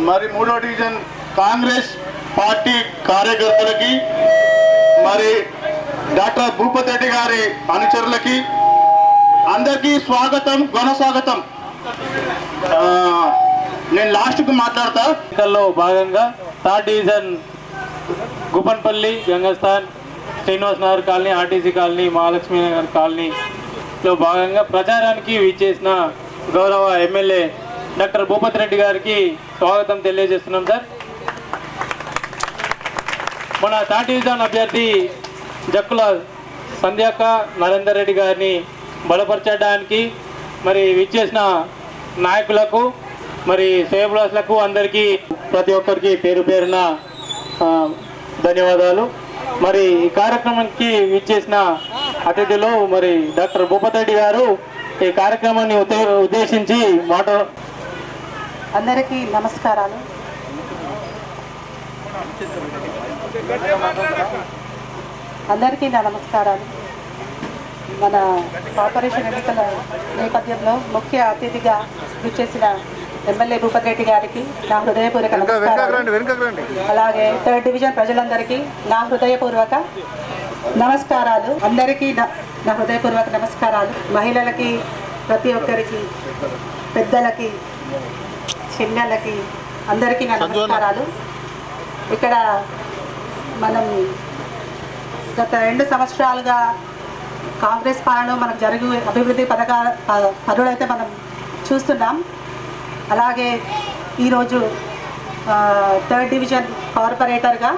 మరి 3వ division Congress party కార్యకర్తలకి, మరి డాక్టర్ భూపతి రెడ్డి గారి అనుచరులకి అందరికీ స్వాగతం, ఘన స్వాగతం. నేను లాస్ట్కు మాట్లాడతా. ఎన్నికల్లో భాగంగా 3rd division Gopanpally, Gangasthan, Srinivas Nagar colony, RTC colony, Mahalakshmi Nagar కాలనీలో భాగంగా ప్రచారానికి విచ్చేసిన గౌరవ ఎమ్మెల్యే డాక్టర్ భూపతి రెడ్డి గారికి స్వాగతం తెలియజేస్తున్నాం సార్. మన 3rd డివిజన్ అభ్యర్థి జక్కుల సంధ్యాక నరేందర్ రెడ్డి గారిని బలపరచడానికి మరి విచ్చేసిన నాయకులకు, మరి శ్రేయభిలాషులకు అందరికీ ప్రతి ఒక్కరికి పేరు పేరున ధన్యవాదాలు. మరి ఈ కార్యక్రమానికి విచ్చేసిన అతిథులు మరి డాక్టర్ భూపతి రెడ్డి గారు ఈ కార్యక్రమాన్ని ఉద్దేశించి అందరికీ నమస్కారాలు. మన కార్పొరేషన్ ఎన్నికల నేపథ్యంలో ముఖ్య అతిథిగా విచ్చేసిన ఎమ్మెల్యే భూపతి రెడ్డి గారికి నా హృదయపూర్వక నమస్కారాలు. అలాగే 3rd డివిజన్ ప్రజలందరికీ నా హృదయపూర్వక నమస్కారాలు. అందరికీ నా హృదయపూర్వక నమస్కారాలు. మహిళలకి, ప్రతి ఒక్కరికి, పెద్దలకి, చిన్నలకి అందరికీ నా నమస్కారాలు. ఇక్కడ మనం గత 2 సంవత్సరాలుగా కాంగ్రెస్ పాలనలో మనకు జరిగే అభివృద్ధి పనులైతే మనం చూస్తున్నాం. అలాగే ఈరోజు 3rd డివిజన్ కార్పొరేటర్గా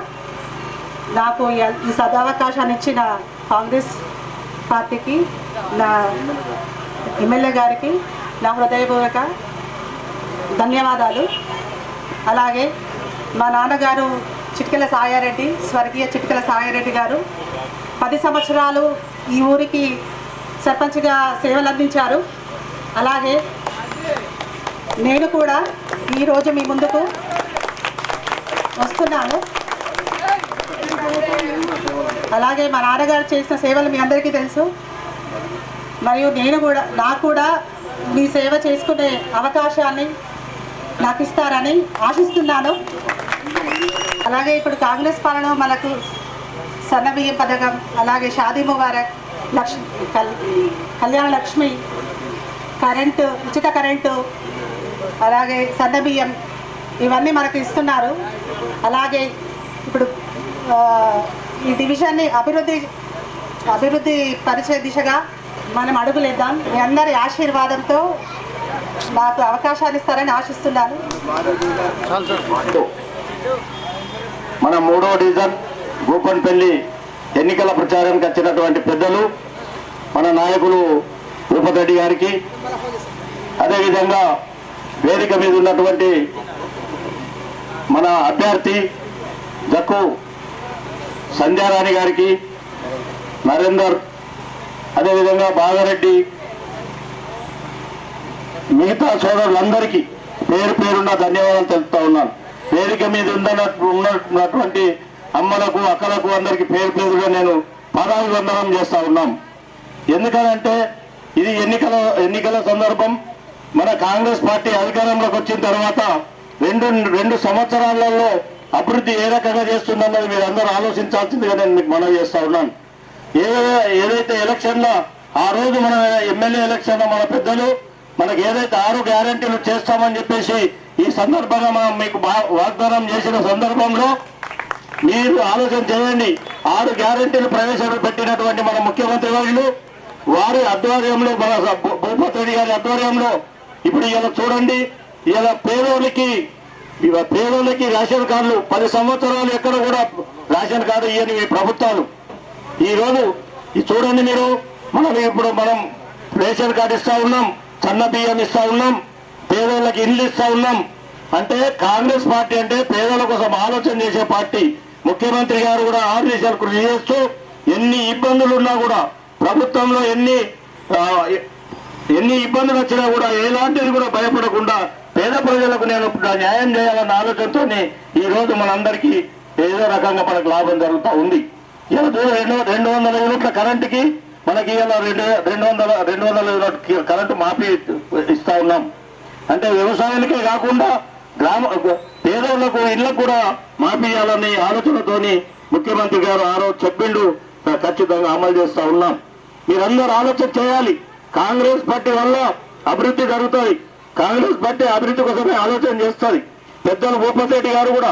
నాకు ఈ సదవకాశాన్ని ఇచ్చిన కాంగ్రెస్ పార్టీకి, నా ఎమ్మెల్యే గారికి నా హృదయపూర్వక ధన్యవాదాలు. అలాగే మా నాన్నగారు చిట్కెల సాయారెడ్డి, స్వర్గీయ చిట్కెల సాయారెడ్డి గారు 10 సంవత్సరాలు ఈ ఊరికి సర్పంచ్గా సేవలు అందించారు. అలాగే నేను కూడా ఈరోజు మీ ముందుకు వస్తున్నాను. అలాగే మా నాన్నగారు చేసిన సేవలు మీ అందరికీ తెలుసు. మరియు నాకు కూడా మీ సేవ చేసుకునే అవకాశాన్ని నాకు ఇస్తారని ఆశిస్తున్నాను. అలాగే ఇప్పుడు కాంగ్రెస్ పాలన మనకు సన్నబియ్యం పథకం, అలాగే షాదీ ముబారక్, కళ్యాణ లక్ష్మి, కరెంటు, ఉచిత కరెంటు, అలాగే సన్నబియ్యం ఇవన్నీ మనకు ఇస్తున్నారు. అలాగే ఇప్పుడు ఈ డివిజన్ని అభివృద్ధి పరిచే దిశగా మనం అడుగులేద్దాం. మీ అందరి ఆశీర్వాదంతో నాకు అవకాశాన్ని ఇస్తారని ఆశిస్తున్నాను. మన 3వ డివిజన్ గోపన్పల్లి ఎన్నికల ప్రచారానికి వచ్చినటువంటి పెద్దలు, మన నాయకులు భూపతి రెడ్డి గారికి, అదేవిధంగా వేదిక మీద ఉన్నటువంటి మన అభ్యర్థి జక్కు సంధ్యారాణి గారికి, నరేందర్, అదేవిధంగా బాగారెడ్డి, మిగతా సోదరులందరికీ పేరు పేరున్న ధన్యవాదాలు తెలుపుతా ఉన్నాను. వేదిక మీద ఉన్నటువంటి అమ్మలకు, అక్కలకు అందరికీ పేరు పేరుగా నేను పాదాభివందనం చేస్తా ఉన్నాం. ఎందుకనంటే ఇది ఎన్నికల సందర్భం. మన కాంగ్రెస్ పార్టీ అధికారంలోకి వచ్చిన తర్వాత రెండు సంవత్సరాలలో అభివృద్ధి ఏ రకంగా చేస్తుందన్నది మీరు అందరూ ఆలోచించాల్సిందిగా నేను మీకు మనవి చేస్తా ఉన్నాను. ఏదైతే ఎలక్షన్లో ఆ రోజు మన ఎమ్మెల్యే ఎలక్షన్లో మన పెద్దలు మనకు ఏదైతే 6 గ్యారెంటీలు చేస్తామని చెప్పేసి ఈ సందర్భంగా మనం మీకు వాగ్దానం చేసిన సందర్భంలో మీరు ఆలోచన చేయండి. 6 గ్యారెంటీలు ప్రవేశపెట్టినటువంటి మన ముఖ్యమంత్రి వర్యులు వారి ఆధ్వర్యంలో, మన భూపతి రెడ్డి గారి ఆధ్వర్యంలో ఇప్పుడు ఇలా చూడండి, ఇలా పేదోళ్ళకి రేషన్ కార్డులు 10 సంవత్సరాలు ఎక్కడ కూడా రేషన్ కార్డు ఇవ్వని మీ ప్రభుత్వాలు ఈరోజు చూడండి. మీరు ఇప్పుడు మనం రేషన్ కార్డు ఇస్తా ఉన్నాం, సన్న బియ్యం ఇస్తా ఉన్నాం, పేదోళ్ళకి ఇల్లు ఇస్తా ఉన్నాం. అంటే కాంగ్రెస్ పార్టీ అంటే పేదల కోసం ఆలోచన చేసే పార్టీ. ముఖ్యమంత్రి గారు కూడా 6 దేశాలు కృషి చేస్తూ ఎన్ని ఇబ్బందులున్నా కూడా ప్రభుత్వంలో ఎన్ని ఇబ్బందులు వచ్చినా కూడా ఎలాంటిది కూడా భయపడకుండా పేద ప్రజలకు నేను న్యాయం చేయాలన్న ఆలోచనతో ఈ రోజు మనందరికీ ఏదో రకంగా మనకు లాభం జరుగుతూ ఉంది. ఇలా 200 యూనిట్ల కరెంటుకి మనకి ఇలా 200 యూనిట్ కరెంటు మాఫీ ఇస్తా ఉన్నాం. అంటే వ్యవసాయానికే కాకుండా పేదోళ్లకు ఇళ్లకు కూడా మాపియాలనే ఆలోచనతోని ముఖ్యమంత్రి గారు ఆ రోజు చెప్పిండు. ఖచ్చితంగా అమలు చేస్తా ఉన్నాం. మీరందరూ ఆలోచన చేయాలి. కాంగ్రెస్ పార్టీ వల్ల అభివృద్ధి జరుగుతుంది. కాంగ్రెస్ పార్టీ అభివృద్ధి కోసమే ఆలోచన చేస్తుంది. పెద్దలు భూపతిరెడ్డి గారు కూడా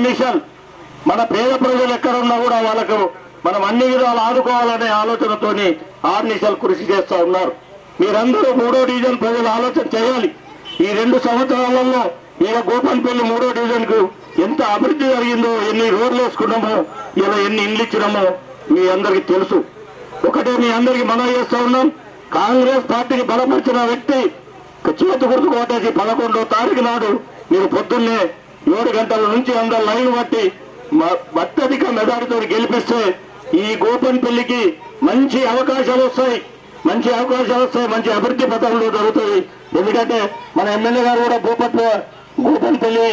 మిషన్ మన పేద ప్రజలు ఎక్కడున్నా కూడా వాళ్ళకు మనం అన్ని విధాలు ఆదుకోవాలనే ఆలోచనతోని మిషన్ కృషి చేస్తా ఉన్నారు. మీరందరూ 3వ డివిజన్ ప్రజలు ఆలోచన చేయాలి. ఈ 2 సంవత్సరాలలో ఇక గోపన్పల్లి 3వ డివిజన్ కు ఎంత అభివృద్ధి జరిగిందో, ఎన్ని రోడ్లు వేసుకున్నామో, ఇలా ఎన్ని ఇండ్లు ఇచ్చినామో మీ అందరికీ తెలుసు. ఒకటే మీ అందరికీ మనవి చేస్తా ఉన్నాం. కాంగ్రెస్ పార్టీకి బలపరిచిన వ్యక్తి చేతి గుర్తుకు ఓటేసి 11వ తారీఖు నాడు మీరు పొద్దున్నే 7 గంటల నుంచి అందరు లైన్ బట్టి అత్యధిక మెజారిటీతో గెలిపిస్తే ఈ గోపన్పల్లికి మంచి అవకాశాలు వస్తాయి. మంచి అభివృద్ధి పథకంలో జరుగుతుంది. ఎందుకంటే మన ఎమ్మెల్యే గారు కూడా గోపన్పల్లి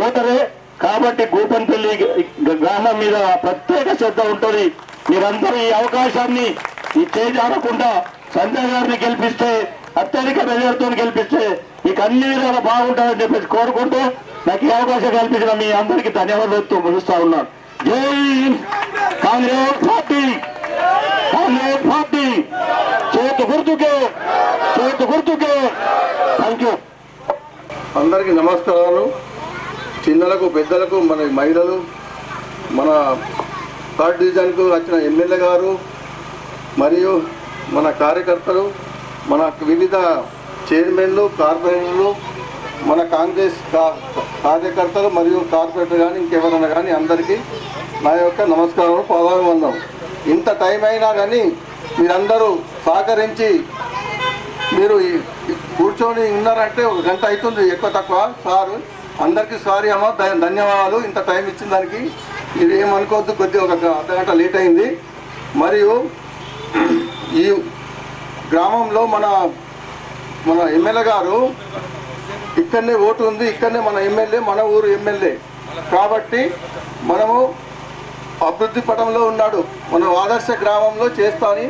ఓటరే కాబట్టి గోపన్పల్లి గ్రామం మీద ప్రత్యేక శ్రద్ధ ఉంటుంది. మీరందరూ ఈ అవకాశాన్ని చేజారకుండా సంజయ్ గారిని గెలిపిస్తే, అత్యధిక మెజార్టీతో గెలిపిస్తే మీకు అన్ని విధాలు బాగుంటుందని చెప్పేసి కోరుకుంటూ నాకు ఈ అవకాశం కల్పించిన మీ అందరికీ ధన్యవాదాలతో ముగిస్తా ఉన్నాను. జై కాంగ్రెస్ పార్టీ, కాంగ్రెస్ పార్టీ, చేతు గుర్తుకే. Thank you. అందరికీ నమస్కారాలు. చిన్నలకు పెద్దలకు, మన మహిళలు, మన 3rd డివిజన్కు వచ్చిన ఎమ్మెల్యే గారు మరియు మన కార్యకర్తలు, మన వివిధ చైర్మన్లు, కార్పొరేటర్లు, మన కాంగ్రెస్ కార్యకర్తలు మరియు కార్పొరేటర్ కానీ ఇంకెవరైనా కానీ అందరికీ నా యొక్క నమస్కారం, పాదాభివందనం. ఇంత టైం అయినా కానీ మీరందరూ సహకరించి మీరు కూర్చొని ఉన్నారంటే 1 గంట అవుతుంది ఎక్కువ తక్కువ. సారు అందరికీ సారీ అమ్మ, ధన్యవాదాలు ఇంత టైం ఇచ్చిన దానికి. మీరు ఏమనుకోవద్దు, కొద్దిగా 1 అర్ధగంట లేట్ అయింది. మరియు ఈ గ్రామంలో మన ఎమ్మెల్యే గారు ఇక్కడనే ఓటు ఉంది, ఇక్కడనే మన ఎమ్మెల్యే, మన ఊరు ఎమ్మెల్యే కాబట్టి మనము అభివృద్ధి పటంలో ఉన్నాడు. మనం ఆదర్శ గ్రామంలో చేస్తాని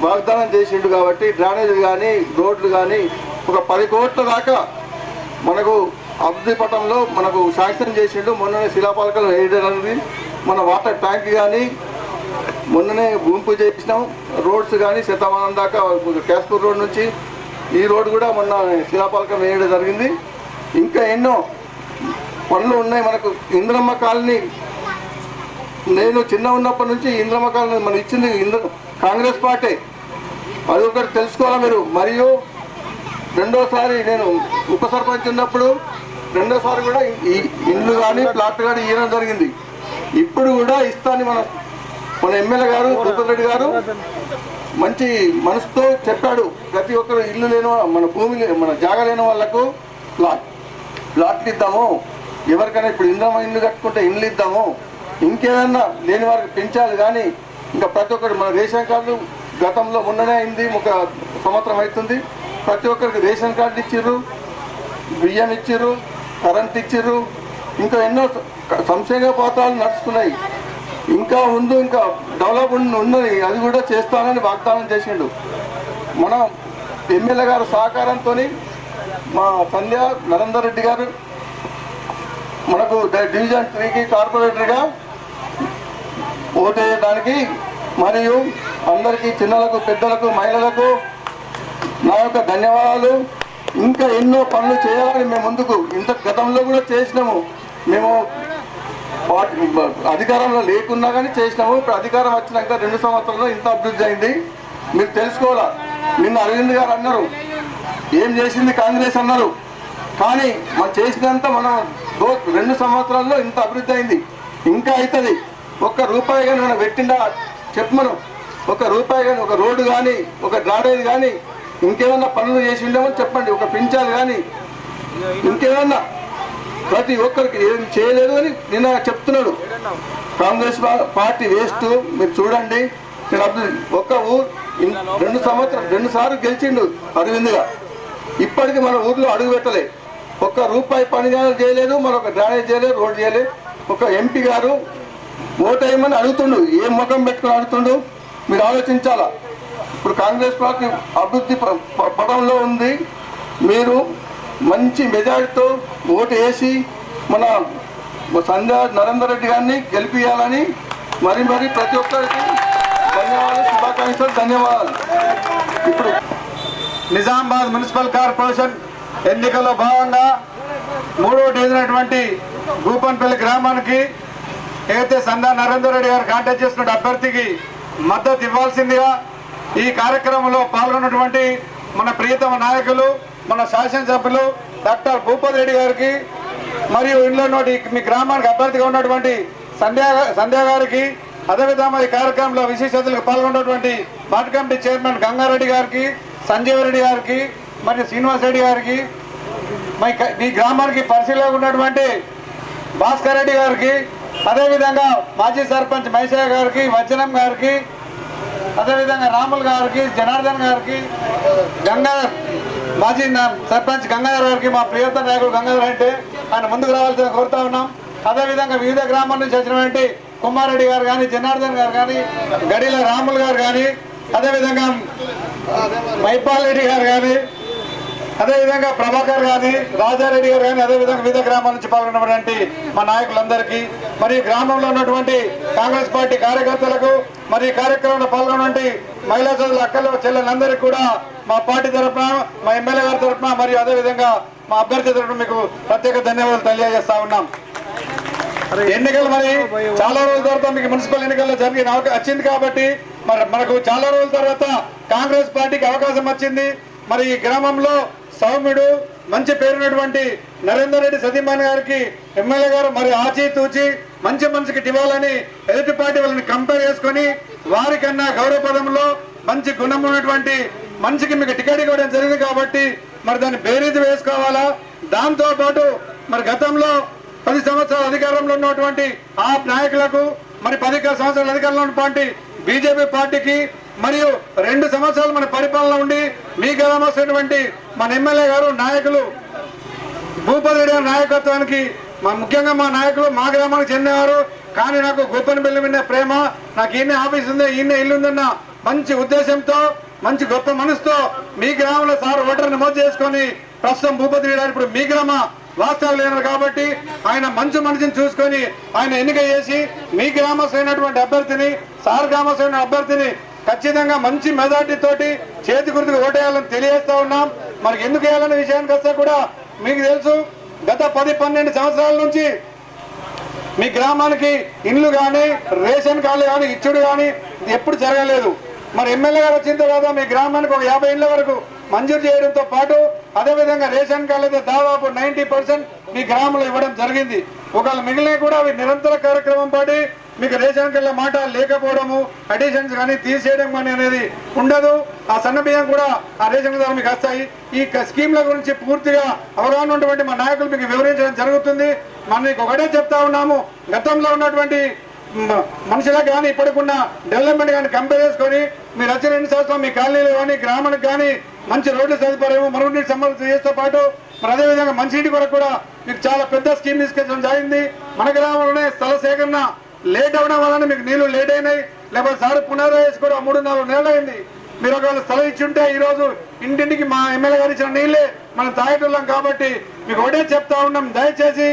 వాగ్దానం చేసిండు కాబట్టి డ్రైనేజ్ కానీ రోడ్లు కానీ ఒక 10 కోట్ల దాకా మనకు అభివృద్ధి పటంలో మనకు శాంక్షన్ చేసిండు. మొన్ననే శిలాపాలకలు వేయడానికి మన వాటర్ ట్యాంక్ కానీ మొన్ననే భూమి పూజ చేసినాం. రోడ్స్ కానీ శతమానం దాకా క్యాస్పూర్ రోడ్ నుంచి ఈ రోడ్డు కూడా మొన్న శిలాపాలకం వేయడం జరిగింది. ఇంకా ఎన్నో పనులు ఉన్నాయి. మనకు ఇంద్రమ్మ కాలనీ, నేను చిన్న ఉన్నప్పటి నుంచి ఇంద్రమ్మ కాలనీ మనం ఇచ్చింది కాంగ్రెస్ పార్టీ, అది ఒకటి తెలుసుకోవాలి మీరు. మరియు రెండోసారి నేను ఉప సర్పంచ్ ఉన్నప్పుడు రెండోసారి కూడా ఈ ఇండ్లు కానీ ప్లాట్ కానీ ఇవ్వడం జరిగింది. ఇప్పుడు కూడా ఇస్తాను. మన ఎమ్మెల్యే గారు భూపతిరెడ్డి గారు మంచి మనసుతో చెప్పాడు. ప్రతి ఒక్కరు ఇల్లు లేని మన భూమి మన జాగా లేని వాళ్ళకు ప్లాట్లు ఇద్దాము, ఎవరికైనా ఇప్పుడు ఇంద్రమ్మ ఇల్లు కట్టుకుంటే ఇండ్లు ఇద్దాము, ఇంకేదన్నా లేని వారికి పెంచాలి. కానీ ఇంకా ప్రతి ఒక్కరు మన రేషన్ కార్డు గతంలో మొన్ననే అయింది, 1 సంవత్సరం అవుతుంది. ప్రతి ఒక్కరికి రేషన్ కార్డు ఇచ్చిర్రు, బియ్యం ఇచ్చిర్రు, కరెంట్ ఇచ్చిర్రు, ఇంకా ఎన్నో సంక్షేమ పథకాలు నడుస్తున్నాయి. ఇంకా ముందు ఇంకా డెవలప్ ఉన్నది, అది కూడా చేస్తానని వాగ్దానం చేసిండు. మన ఎమ్మెల్యే గారు సహకారంతో మా సంధ్య నరేందర్ రెడ్డి గారు మనకు డివిజన్ 3కి కార్పొరేటర్గా ఓటేయడానికి మరియు అందరికీ చిన్నలకు పెద్దలకు మహిళలకు నా యొక్క ధన్యవాదాలు. ఇంకా ఎన్నో పనులు చేయాలని మేము ముందుకు ఇంత గతంలో కూడా చేసినాము. మేము అధికారంలో లేకున్నా కానీ చేసినాము. ఇప్పుడు అధికారం వచ్చినాక 2 సంవత్సరాల్లో ఇంత అభివృద్ధి అయింది. మీరు తెలుసుకోవాలా. నిన్న అరవింద్ గారు అన్నారు ఏం చేసింది కాంగ్రెస్ అన్నారు, కానీ మనం చేసినంత మనం 2 సంవత్సరాల్లో ఇంత అభివృద్ధి అయింది. ఇంకా అవుతుంది. 1 రూపాయి కానీ మనం పెట్టిండా చెప్పు. మనం 1 రూపాయి కానీ, ఒక రోడ్డు కానీ, ఒక డ్రైనేజ్ కానీ, ఇంకేమన్నా పనులు చేసి ఉండేమని చెప్పండి. ఒక పింఛాలు కానీ ఇంకేమన్నా ప్రతి ఒక్కరికి ఏం చేయలేదు అని నిన్న చెప్తున్నాడు. Congress party waste. మీరు చూడండి, నేను ఒక్క ఊరు 2 సంవత్సరాలు 2 సార్లు గెలిచిండు అరవింద్గా. ఇప్పటికీ మన ఊర్లో అడుగు పెట్టలే. 1 రూపాయి పని చేయలేదు, మరొక డ్రైనేజ్ చేయలేదు, రోడ్డు చేయలేదు. ఒక ఎంపీ గారు ఓటేయమని అడుగుతుండు. ఏం ముఖం పెట్టుకుని అడుగుతుండు మీరు ఆలోచించాలా. ఇప్పుడు కాంగ్రెస్ పార్టీ అభివృద్ధి పటంలో ఉంది. మీరు మంచి మెజారిటీతో ఓటు వేసి మన సంధ్యా నరేందర్ రెడ్డి గారిని గెలిపియాలని మరి ప్రతి ఒక్కరికి ధన్యవాదాలు, శుభాకాంక్షలు, ధన్యవాదాలు. ఇప్పుడు నిజామాబాద్ మున్సిపల్ కార్పొరేషన్ ఎన్నికల్లో భాగంగా 3వ డివిజన్ అయినటువంటి గూపన్పల్లి గ్రామానికి ఏదైతే సంధ్యా నరేందర్ రెడ్డి గారు కాంటాక్ట్ చేస్తున్న అభ్యర్థికి మద్దతు ఇవ్వాల్సిందిగా ఈ కార్యక్రమంలో పాల్గొన్నటువంటి మన ప్రియతమ నాయకులు, మన శాసనసభ్యులు డాక్టర్ భూపతి రెడ్డి గారికి, మరియు ఇంట్లో మీ గ్రామానికి అభ్యర్థిగా ఉన్నటువంటి సంధ్యా గారికి, అదేవిధంగా ఈ కార్యక్రమంలో విశేష అతిథులకు పాల్గొన్నటువంటి వార్డు కమిటీ చైర్మన్ గంగారెడ్డి గారికి, సంజీవ్ రెడ్డి గారికి, మరియు శ్రీనివాస్ రెడ్డి గారికి, ఈ గ్రామానికి పరిశీలనలో ఉన్నటువంటి భాస్కర్ రెడ్డి గారికి, అదేవిధంగా మాజీ సర్పంచ్ మైసయ్య గారికి, వజ్జనం గారికి, అదేవిధంగా రాముల్ గారికి, జనార్దన్ గారికి, మాజీ సర్పంచ్ గంగాధర్ గారికి, మా ప్రియత నాయకుడు గంగాధర్ అంటే ఆయన ముందుకు రావాల్సిన కోరుతా ఉన్నాం. అదేవిధంగా వివిధ గ్రామాల నుంచి వచ్చినటువంటి కుమారెడ్డి గారు కానీ, జనార్దన్ గారు కానీ, గడిల రాముల్ గారు కానీ, అదేవిధంగా మైపాల్ రెడ్డి గారు కానీ, అదేవిధంగా ప్రభాకర్ గారి, రాజారెడ్డి గారు కానీ, అదేవిధంగా వివిధ గ్రామాల నుంచి పాల్గొన్నటువంటి మా నాయకులందరికీ, మరియు గ్రామంలో ఉన్నటువంటి కాంగ్రెస్ పార్టీ కార్యకర్తలకు, మరి కార్యక్రమంలో పాల్గొన్నటువంటి మహిళా సోదరుల అక్కలు చెల్లెలందరికీ కూడా మా పార్టీ తరఫున, మా ఎమ్మెల్యే గారి తరఫున, మరియు అదేవిధంగా మా అభ్యర్థి తరఫున మీకు ప్రత్యేక ధన్యవాదాలు తెలియజేస్తా ఉన్నాం. ఎన్నికలు మరి చాలా రోజుల తర్వాత మీకు మున్సిపల్ ఎన్నికల్లో వచ్చింది కాబట్టి మనకు చాలా రోజుల తర్వాత కాంగ్రెస్ పార్టీకి అవకాశం వచ్చింది. మరి ఈ గ్రామంలో సౌమ్యుడు, మంచి పేరున్నటువంటి నరేందర్ రెడ్డి సతీమణి గారికి ఎమ్మెల్యే గారు మరి ఆచితూచి మంచి మనిషికి ఇవ్వాలని ఎదుటి పార్టీ వాళ్ళని కంపేర్ చేసుకొని వారికన్నా గౌరవ పదంలో మంచి గుణం ఉన్నటువంటి మనిషికి మీకు టికెట్ ఇవ్వడం జరిగింది కాబట్టి మరి దాన్ని బేరీజు వేసుకోవాలా. దాంతో పాటు మరి గతంలో 10 సంవత్సరాల అధికారంలో ఉన్నటువంటి ఆ నాయకులకు, మరి 10 సంవత్సరాల అధికారంలో ఉన్నటువంటి బీజేపీ పార్టీకి, మరియు 2 సంవత్సరాలు మన పరిపాలన ఉండి మీ గ్రామస్తున్నటువంటి మన ఎమ్మెల్యే గారు నాయకులు భూపతి రెడ్డి గారి నాయకత్వానికి ముఖ్యంగా మా నాయకులు మా గ్రామానికి చెందేవారు. కానీ నాకు గొప్పనపల్లి మీద ప్రేమ, నాకు ఈయన ఆఫీస్ ఉంది, ఈయన ఇల్లు ఉందన్న మంచి ఉద్దేశంతో, మంచి గొప్ప మనసుతో మీ గ్రామంలో సార్ ఓటర్ నమోదు చేసుకొని ప్రస్తుతం భూపతి రెడ్డి గారు ఇప్పుడు మీ గ్రామ వాస్తవాలు లేనారు కాబట్టి ఆయన మంచి మనిషిని చూసుకొని ఆయన ఎన్నిక చేసి మీ గ్రామస్తున్నటువంటి అభ్యర్థిని, సార్ గ్రామస్తున్న అభ్యర్థిని ఖచ్చితంగా మంచి మెజార్టీ తోటి చేతి గుర్తుకు ఓటేయాలని తెలియజేస్తా ఉన్నాం. మనకి ఎందుకు వేయాలనే విషయానికి వస్తే కూడా మీకు తెలుసు, గత 10-12 సంవత్సరాల నుంచి మీ గ్రామానికి ఇండ్లు కానీ, రేషన్ కార్డులు కానీ ఇచ్చుడు కానీ ఎప్పుడు జరగలేదు. మరి ఎమ్మెల్యే గారు వచ్చిన తర్వాత మీ గ్రామానికి ఒక 50 ఇండ్ల వరకు మంజూరు చేయడంతో పాటు అదేవిధంగా రేషన్ కార్డులు అయితే దాదాపు 90% మీ గ్రామంలో ఇవ్వడం జరిగింది. ఒకవేళ మిగిలిన కూడా అవి నిరంతర కార్యక్రమం పాటి మీకు రేషన్ కార్డుల మాట లేకపోవడము, అడిషన్స్ కానీ తీసేయడం కానీ అనేది ఉండదు. ఆ సన్న బియ్యం కూడా ఆ రేషన్ ద్వారా మీకు వస్తాయి. ఈ స్కీమ్ల గురించి పూర్తిగా అవగాహన ఉన్నటువంటి మా నాయకులు మీకు వివరించడం జరుగుతుంది. మనకి ఒకటే చెప్తా ఉన్నాము, గతంలో ఉన్నటువంటి మనుషులకు కానీ ఇప్పటికున్న డెవలప్మెంట్ కానీ కంపేర్ చేసుకొని మీరు వచ్చిన 2 సంవత్సరాలు మీ కాలనీలు కానీ గ్రామానికి కానీ మంచి రోడ్లు సదుపాయం, మరుగునీటి సంబంధించి చేస్తూ పాటు మరి అదేవిధంగా మంచినీటి కొరకు కూడా మీకు చాలా పెద్ద స్కీమ్ తీసుకెళ్ళడం జరిగింది. మన గ్రామంలోనే స్థల సేకరణ లేట్ అవడం వలన మీకు నీళ్లు లేట్ అయినాయి, లేకపోతే సార్ పునర్వేసి కూడా 3-4 నెలలు అయింది. మీరు ఒకవేళ స్థలం ఇచ్చి ఉంటే ఈరోజు ఇంటింటికి మా ఎమ్మెల్యే గారు ఇచ్చిన నీళ్ళే మనం తాగేటోళ్ళం. కాబట్టి మీకు ఒకటే చెప్తా ఉన్నాం, దయచేసి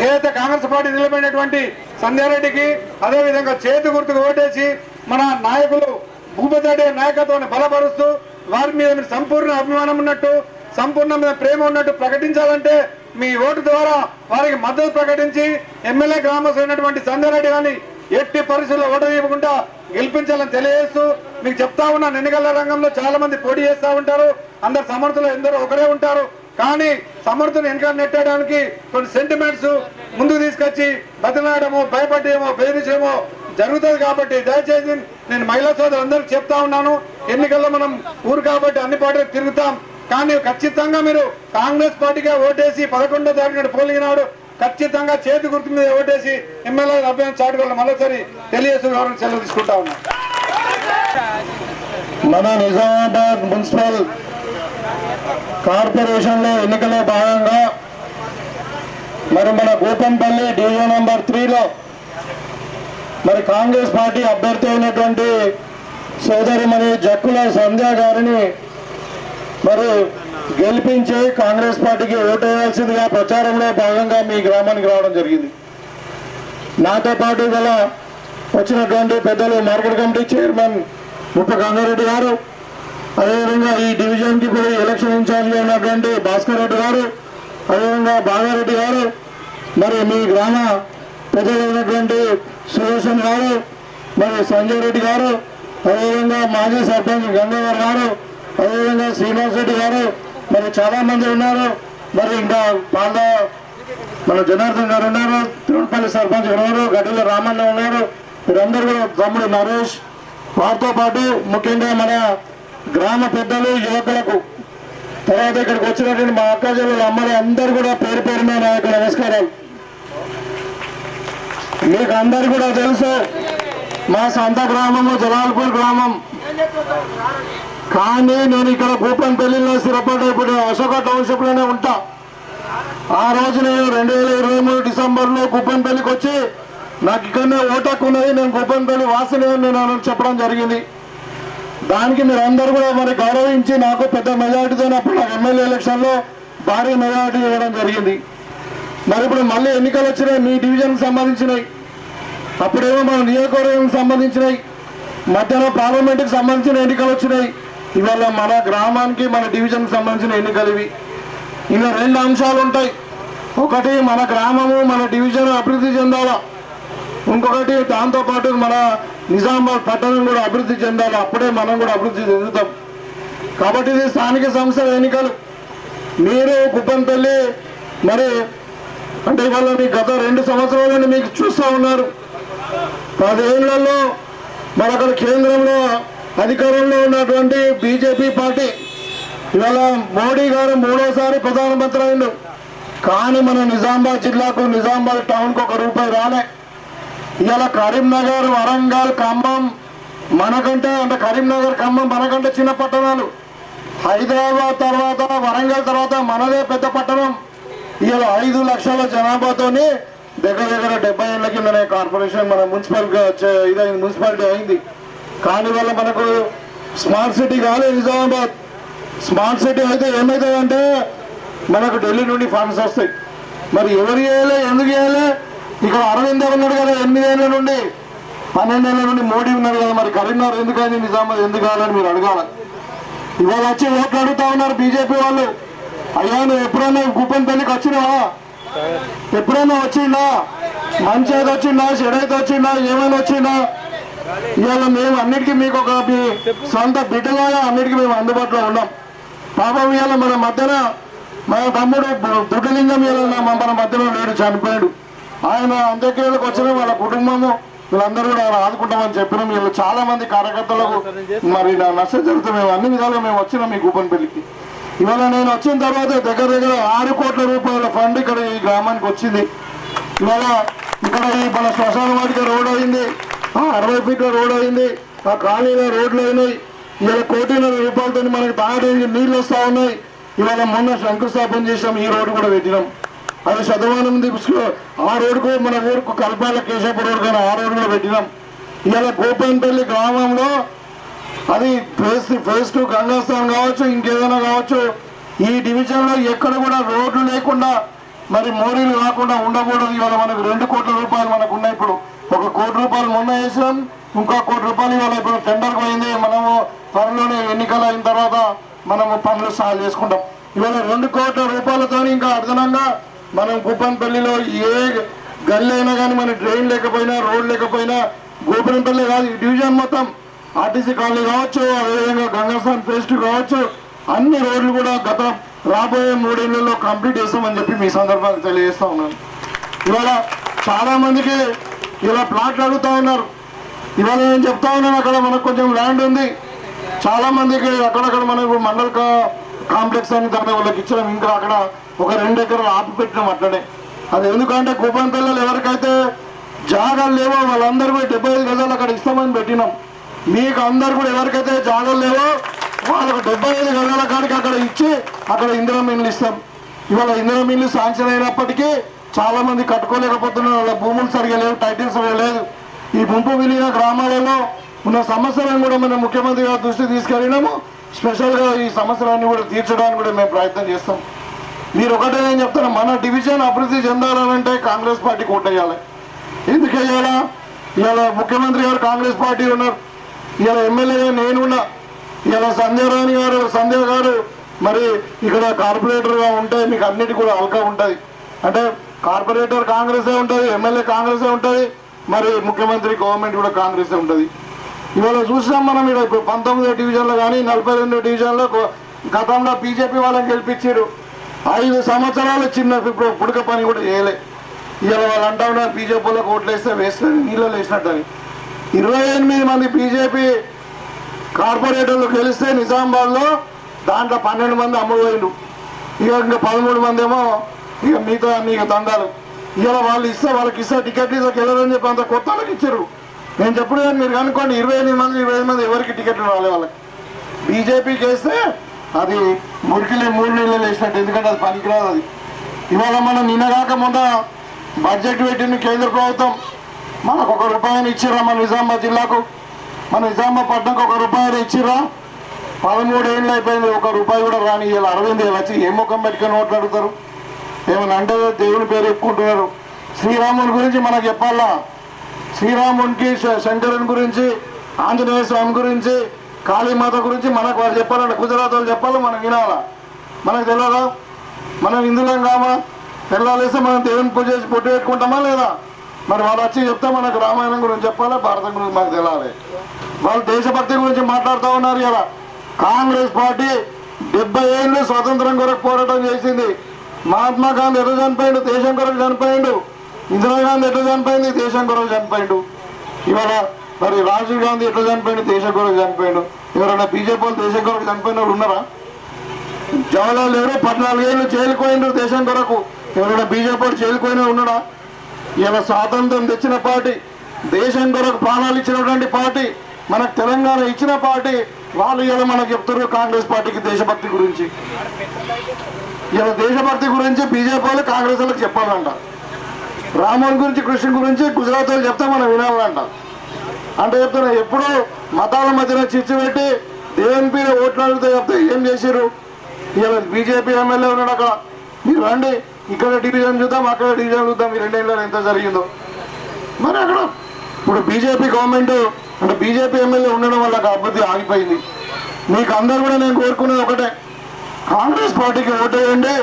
ఏదైతే కాంగ్రెస్ పార్టీ నిలబడినటువంటి సంధ్యారెడ్డికి అదేవిధంగా చేతి గుర్తుకు ఓటేసి మన నాయకులు భూపతి రెడ్డి నాయకత్వాన్ని బలపరుస్తూ వారి మీద మీరు సంపూర్ణ అభిమానం ఉన్నట్టు, సంపూర్ణ మీద ప్రేమ ఉన్నట్టు ప్రకటించాలంటే మీ ఓటు ద్వారా వారికి మద్దతు ప్రకటించి ఎమ్మెల్యే గ్రామస్తున్నటువంటి సంధ్యారెడ్డి గారిని ఎట్టి పరిస్థితుల్లో ఓటు ఇవ్వకుండా గెలిపించాలని తెలియజేస్తూ మీకు చెప్తా ఉన్నాను. ఎన్నికల రంగంలో చాలా మంది పోటీ చేస్తూ ఉంటారు, అందరు సమర్థులు ఎందరో ఒకరే ఉంటారు. కానీ సమర్థులు వెనక నెట్టడానికి కొన్ని సెంటిమెంట్స్ ముందుకు తీసుకొచ్చి బతిలాడమో, భయపడ్డేమో, బెదిరించేమో జరుగుతుంది. కాబట్టి దయచేసి నేను మహిళా సోదరులందరికీ చెప్తా ఉన్నాను, ఎన్నికల్లో మనం ఊరు కాబట్టి అన్ని పార్టీలకు తిరుగుతాం. కానీ ఖచ్చితంగా మీరు కాంగ్రెస్ పార్టీగా ఓటేసి 11వ తారీఖు పోలింగ్ నాడు ఖచ్చితంగా చేతి గుర్తు మీద ఓటేసి ఎమ్మెల్యే అభ్యర్థి చాటుకోవాలి మరోసారి తెలియజేస్తూ గౌరవం సెలవు తీసుకుంటా ఉన్నాం. మన నిజామాబాద్ మున్సిపల్ కార్పొరేషన్లో ఎన్నికలో భాగంగా మరి మన గోపంపల్లి డివిజన్ నెంబర్ 3లో మరి కాంగ్రెస్ పార్టీ అభ్యర్థి అయినటువంటి సోదరిమణి జక్కుల సంధ్య గారిని మరి గెలిపించి కాంగ్రెస్ పార్టీకి ఓటు వేయాల్సిందిగా ప్రచారంలో భాగంగా మీ గ్రామానికి రావడం జరిగింది. నాతో పాటు గల వచ్చినటువంటి పెద్దలు మార్కెట్ కమిటీ చైర్మన్ ముప్ప గంగారెడ్డి గారు, అదేవిధంగా ఈ డివిజన్కి పోయి ఎలక్షన్ ఇన్ఛార్జ్గా ఉన్నటువంటి భాస్కర్ రెడ్డి గారు, అదేవిధంగా బాగారెడ్డి గారు, మరి మీ గ్రామ పెద్దలైనటువంటి సుదర్శన్ గారు, మరి సంజయ్ రెడ్డి గారు, అదేవిధంగా మాజీ సర్పంచ్ గంగాధర్ గారు, అదేవిధంగా శ్రీనివాస్ రెడ్డి గారు, మరి చాలా మంది ఉన్నారు. మరి ఇంకా మన జనార్దన్ గారు ఉన్నారు, తిరుపల్లి సర్పంచ్ ఉన్నారు, గడ్డల రామన్న ఉన్నారు. వీరందరూ కూడా తమ్ముడు నరేష్, వారితో పాటు ముఖ్యంగా మన గ్రామ పెద్దలు, యువకులకు, తర్వాత ఇక్కడికి వచ్చినటువంటి మా అక్క చెల్లెలు అమ్మలు అందరూ కూడా పేరు పేరున నా యొక్క నమస్కారాలు. మీకు అందరు కూడా తెలుసు, మా సొంత గ్రామము జలాల్పూర్ గ్రామం. కానీ నేను ఇక్కడ కూపన్పల్లిలో స్థిరపడ్డ ఇప్పుడు అశోక టౌన్షిప్లోనే ఉంటా. ఆ రోజు నేను 2023 డిసెంబర్లో కూపన్పల్లికి వచ్చి నాకు ఇక్కడనే ఓటకు ఉన్నది, నేను కూపన్పల్లి వాసిని నేను చెప్పడం జరిగింది. దానికి మీరు అందరూ కూడా మరి గౌరవించి నాకు పెద్ద మెజార్టీతో అప్పుడు నాకు ఎమ్మెల్యే ఎలక్షన్లో భారీ మెజార్టీ ఇవ్వడం జరిగింది. మరి ఇప్పుడు మళ్ళీ ఎన్నికలు వచ్చినాయి, మీ డివిజన్కి సంబంధించినవి, అప్పుడేమో మన నియోజకవర్గానికి సంబంధించినవి, మధ్యాహ్నం పార్లమెంట్కి సంబంధించిన ఎన్నికలు వచ్చినాయి. ఇవాళ మన గ్రామానికి మన డివిజన్కి సంబంధించిన ఎన్నికలు ఇవి. ఇలా 2 అంశాలు ఉంటాయి. ఒకటి మన గ్రామము మన డివిజన్ అభివృద్ధి చెందాలా, ఇంకొకటి దాంతోపాటు మన నిజామాబాద్ పట్టణం కూడా అభివృద్ధి చెందాలి. అప్పుడే మనం కూడా అభివృద్ధి చెందుతాం. కాబట్టి ఇది స్థానిక సంస్థల ఎన్నికలు. మీరు కుప్పంపల్లి మరి అంటే ఇవాళ మీ గత 2 సంవత్సరాల నుండి మీకు చూస్తూ ఉన్నారు. 10 ఏళ్లలో మరి అక్కడ కేంద్రంలో అధికారంలో ఉన్నటువంటి బీజేపీ పార్టీ, ఇవాళ మోడీ గారు 3వసారి ప్రధానమంత్రి అయిండు. కానీ మన నిజామాబాద్ జిల్లాకు, నిజామాబాద్ టౌన్కు ₹1 రాలే. ఇవాళ కరీంనగర్, వరంగల్, ఖమ్మం మనకంటే అంటే కరీంనగర్, ఖమ్మం మనకంటే చిన్న పట్టణాలు. హైదరాబాద్ తర్వాత, వరంగల్ తర్వాత మనదే పెద్ద పట్టణం. ఇవాళ 5 లక్షల జనాభాతోని దగ్గర 70 ఏళ్ల కిందనే కార్పొరేషన్ మన మున్సిపాలిటీ అయింది. కానీ వల్ల మనకు స్మార్ట్ సిటీ కాలేదు నిజామాబాద్. స్మార్ట్ సిటీ అయితే ఏమవుతుందంటే మనకు ఢిల్లీ నుండి ఫండ్స్ వస్తాయి. మరి ఎవరు చేయాలి, ఎందుకు చేయాలి? ఇక్కడ అరవింద్ ఉన్నాడు కదా, 8 ఏళ్ళ నుండి 12 ఏళ్ళ నుండి మోడీ ఉన్నారు కదా. మరి కరీంనగర్ ఎందుకని, నిజామాబాద్ ఎందుకు కావాలని మీరు అడగాలి. ఇవాళ వచ్చి ఓట్లు అడుగుతా ఉన్నారు బీజేపీ వాళ్ళు. అయ్యా నువ్వు ఎప్పుడైనా కూపన్పల్లికి వచ్చినావా? ఎప్పుడైనా వచ్చిందా? మంచి అయితే వచ్చిందా, చెడైతే వచ్చిందా, ఏమైనా వచ్చిందా? ఇవాళ మేము అన్నిటికీ మీకు ఒక మీ సొంత బిడ్డలాగా అన్నిటికీ మేము అందుబాటులో ఉన్నాం. పాపం ఇవాళ మన మధ్యన మన తమ్ముడు దుడ్డలింగం ఇవాళ మన మధ్యలో లేడు, చనిపోయాడు. ఆయన అంత్యక్రియలకు వచ్చిన వాళ్ళ కుటుంబము వీళ్ళందరూ కూడా ఆదుకుంటామని చెప్పినాం. వీళ్ళు చాలా మంది కార్యకర్తలకు మరి నష్టం జరుగుతుంది. మేము అన్ని విధాలుగా మేము వచ్చినాం మీ కూపన్పల్లికి. ఇవాళ నేను వచ్చిన తర్వాత దగ్గర 6 కోట్ల రూపాయల ఫండ్ ఇక్కడ ఈ గ్రామానికి వచ్చింది. ఇవాళ ఇక్కడ ఈ మన శ్మశాన వాటిక రోడ్ అయింది, 60 ఫీట్ల రోడ్ అయింది, ఆ కాలనీలో రోడ్లు అయినాయి. ఇవాళ ₹1,00,00,000 మనకి తాగడానికి నీళ్ళు వస్తూ ఉన్నాయి. ఇవాళ మొన్న శంకుస్థాపన చేసాం, ఈ రోడ్డు కూడా పెట్టినాం. అది శతమానం ఆ రోడ్డుకు మన ఊరుకు కల్పాల కేశవ రోడ్ కానీ ఆ రోడ్డు కూడా పెట్టినాం. ఇవాళ కూపన్పల్లి గ్రామంలో అది ఫేజ్ 2 గంగాస్థానం కావచ్చు, ఇంకేదైనా కావచ్చు, ఈ డివిజన్లో ఎక్కడ కూడా రోడ్లు లేకుండా మరి మోరీలు కాకుండా ఉండకూడదు. ఇవాళ మనకు ₹2 కోట్ల మనకు ఉన్నాయి. ఇప్పుడు ₹1 కోటి మొన్న వేసినాం, ఇంకో ₹1 ఇవాళ ఇప్పుడు టెండర్ పోయింది. మనము త్వరలోనే ఎన్నికలు అయిన తర్వాత మనము పనులు సాల్వ్ చేసుకుంటాం. ఇవాళ ₹2 కోట్లతో ఇంకా అదనంగా మనం కూపన్పల్లిలో ఏ గల్లీ అయినా కానీ మన డ్రైన్ లేకపోయినా, రోడ్ లేకపోయినా, కూపన్పల్లి కాదు ఈ డివిజన్ మొత్తం ఆర్టీసీ కాలనీ కావచ్చు, అదేవిధంగా గంగాస్థాన్ ఫేజ్ 2 కావచ్చు, అన్ని రోడ్లు కూడా గత రాబోయే 3 ఏళ్లలో కంప్లీట్ చేస్తామని చెప్పి మీ సందర్భాలు తెలియజేస్తా ఉన్నాను. ఇవాళ చాలా మందికి ఇలా ప్లాట్లు అడుగుతా ఉన్నారు. ఇవాళ నేను చెప్తా ఉన్నాను, అక్కడ మనకు కొంచెం ల్యాండ్ ఉంది. చాలా మందికి అక్కడక్కడ మనకు మండల్ కాంప్లెక్స్ అని దాన్ని వాళ్ళకి ఇచ్చినాం. ఇంకా అక్కడ ఒక 2 ఎకరాలు ఆపి పెట్టినాం అట్లనే. అది ఎందుకంటే కూపన్పల్లిలో ఎవరికైతే జాగాలు లేవో వాళ్ళందరూ కూడా 75 గజాలు అక్కడ ఇస్తామని పెట్టినాం. మీకు అందరు కూడా ఎవరికైతే జాగాలు లేవో వాళ్ళకు 75 గజాల కాడికి అక్కడ ఇచ్చి అక్కడ ఇందిరా మిల్లు ఇస్తాం. ఇవాళ ఇందిరా మిల్లు శాంక్షన్ అయినప్పటికీ చాలా మంది కట్టుకోలేకపోతున్నారు. వాళ్ళ భూములు సరిగా లేవు, టైటిల్స్ సరిగా లేదు. ఈ ముంపు విలీన గ్రామాలలో ఉన్న సమస్యలను కూడా మనం ముఖ్యమంత్రి గారి దృష్టి తీసుకెళ్ళినాము. స్పెషల్గా ఈ సమస్యలన్నీ కూడా తీర్చడానికి కూడా మేము ప్రయత్నం చేస్తాం. మీరు ఒకటే నేను చెప్తాను, మన డివిజన్ అభివృద్ధి చెందాలంటే కాంగ్రెస్ పార్టీకి ఓటేయాలి. ఎందుకు వేయాలా? ఇవాళ ముఖ్యమంత్రి గారు కాంగ్రెస్ పార్టీ ఉన్నారు, ఇవాళ ఎమ్మెల్యేగా నేనున్నా, ఇవాళ సంధ్య గారు మరి ఇక్కడ కార్పొరేటర్గా ఉంటే మీకు అన్నిటి కూడా అల్కా ఉంటుంది. అంటే కార్పొరేటర్ కాంగ్రెసే ఉంటుంది, ఎమ్మెల్యే కాంగ్రెసే ఉంటుంది, మరి ముఖ్యమంత్రి గవర్నమెంట్ కూడా కాంగ్రెసే ఉంటుంది. ఇవాళ చూసినాం మనం ఇక్కడ ఇప్పుడు 19వ డివిజన్లో కానీ 42వ డివిజన్లో గతంలో బీజేపీ వాళ్ళని గెలిపించారు. 5 సంవత్సరాలు చిన్న పుడక పని కూడా చేయలే. ఇవాళ వాళ్ళు అంటా ఉన్నారు బీజేపీ వాళ్ళకి ఓట్లు వేస్తే వేస్తుంది నీళ్ళు వేసినట్టని. 28 మంది బీజేపీ కార్పొరేటర్లు గెలిస్తే నిజామాబాద్లో దాంట్లో 12 మంది అమ్ముడు, ఇంకా 13 మంది ఏమో ఇక మిగతా అన్ని దండాలు. ఇవాళ వాళ్ళకి ఇస్తే టికెట్లు ఇస్తే గెలరని చెప్పి అంత కొత్త వాళ్ళకి ఇచ్చారు. నేను చెప్పుడు మీరు కనుక్కోండి, 25 మంది ఎవరికి టికెట్లు రాలే వాళ్ళకి. బీజేపీకి వేస్తే అది మురికిలే 3 నెలలు వేసినట్టు, ఎందుకంటే అది పనికిరాదు. అది ఇవాళ మనం నిన్నగాక మొన్న బడ్జెట్ పెట్టింది కేంద్ర ప్రభుత్వం, మనకు ₹1 ఇచ్చిర్రా మన నిజామాబాద్ జిల్లాకు, మన నిజామాబాద్ పట్టణంకి ₹1 ఇచ్చిర్రా. 13 ఏళ్ళు అయిపోయింది, ₹1 కూడా రాని. ఇలా 60 ఏళ్ళు వచ్చి ఏ ముఖం పెట్టుకొని ఓట్లు అడుగుతారు? ఏమన్నా అంటే దేవుని పేరు చెప్పుకుంటున్నారు. శ్రీరాముని గురించి మనకు చెప్పాలా? శ్రీరామునికి శంకరుని గురించి, ఆంజనేయ స్వామి గురించి, కాళీమాత గురించి మనకు వాళ్ళు చెప్పాలంటే గుజరాత్ వాళ్ళు చెప్పాలి, మనం వినాలా? మనకు తెలియదా? మనం హిందువులం కామా? తెల్లాలేస్తే మనం దేవుని పూజ చేసి పొట్టు పెట్టుకుంటామా లేదా? మరి వాళ్ళు వచ్చి చెప్తే మనకు రామాయణం గురించి చెప్పాలి, భారతం గురించి మనకు తెలియాలి. వాళ్ళు దేశభక్తి గురించి మాట్లాడుతూ ఉన్నారు. ఇలా కాంగ్రెస్ పార్టీ 70 ఏళ్ళు స్వతంత్రం కొరకు పోరాటం చేసింది. మహాత్మా గాంధీ ఎట్లా చనిపోయిండు? దేశం కొరకు చనిపోయిండు. ఇందిరాగాంధీ ఎట్లా చనిపోయింది? దేశం కొరకు చనిపోయిండు. ఇవాళ మరి రాజీవ్ గాంధీ ఎట్లా చనిపోయిండు? దేశం కొరకు చనిపోయిండు. ఎవరైనా బీజేపీ వాళ్ళు దేశం కొరకు చనిపోయిన వాళ్ళు ఉన్నారా? జవహర్లాల్ నెహ్రూ 14 ఏళ్ళు జైలుకోయిండు దేశం కొరకు. ఎవరైనా బీజేపీ వాళ్ళు జైలుకోయినా ఉన్నాడా? ఇలా స్వాతంత్రం తెచ్చిన పార్టీ, దేశం కొరకు ప్రాణాలు ఇచ్చినటువంటి పార్టీ, మనకు తెలంగాణ ఇచ్చిన పార్టీ, వాళ్ళు ఇలా మనకు చెప్తారు కాంగ్రెస్ పార్టీకి దేశభక్తి గురించి. ఇలా దేశభక్తి గురించి బీజేపీ వాళ్ళు కాంగ్రెస్ వాళ్ళకి చెప్పాలంట. రాముని గురించి, కృష్ణ గురించి గుజరాత్ వాళ్ళు చెప్తే మనం వినాలంట. అంటే చెప్తున్నా, ఎప్పుడు మతాల మధ్యన చిచ్చు పెట్టి దేవుని మీద ఓట్లు అడిగితే చెప్తే ఏం చేశారు? ఇలా బీజేపీ ఎమ్మెల్యే ఉన్నాడు అక్కడ, మీరు రండి ఇక్కడ డివిజన్ చూద్దాం, అక్కడ డివిజన్ చూద్దాం, ఈ 2 ఏళ్ళలో ఎంత జరిగిందో. మరి అక్కడ ఇప్పుడు బీజేపీ గవర్నమెంట్ అంటే బీజేపీ ఎమ్మెల్యే ఉండడం వల్ల అభివృద్ధి ఆగిపోయింది. మీకు అందరూ కూడా నేను కోరుకునేది ఒకటే, కాంగ్రెస్ పార్టీకి ఓటేయండి.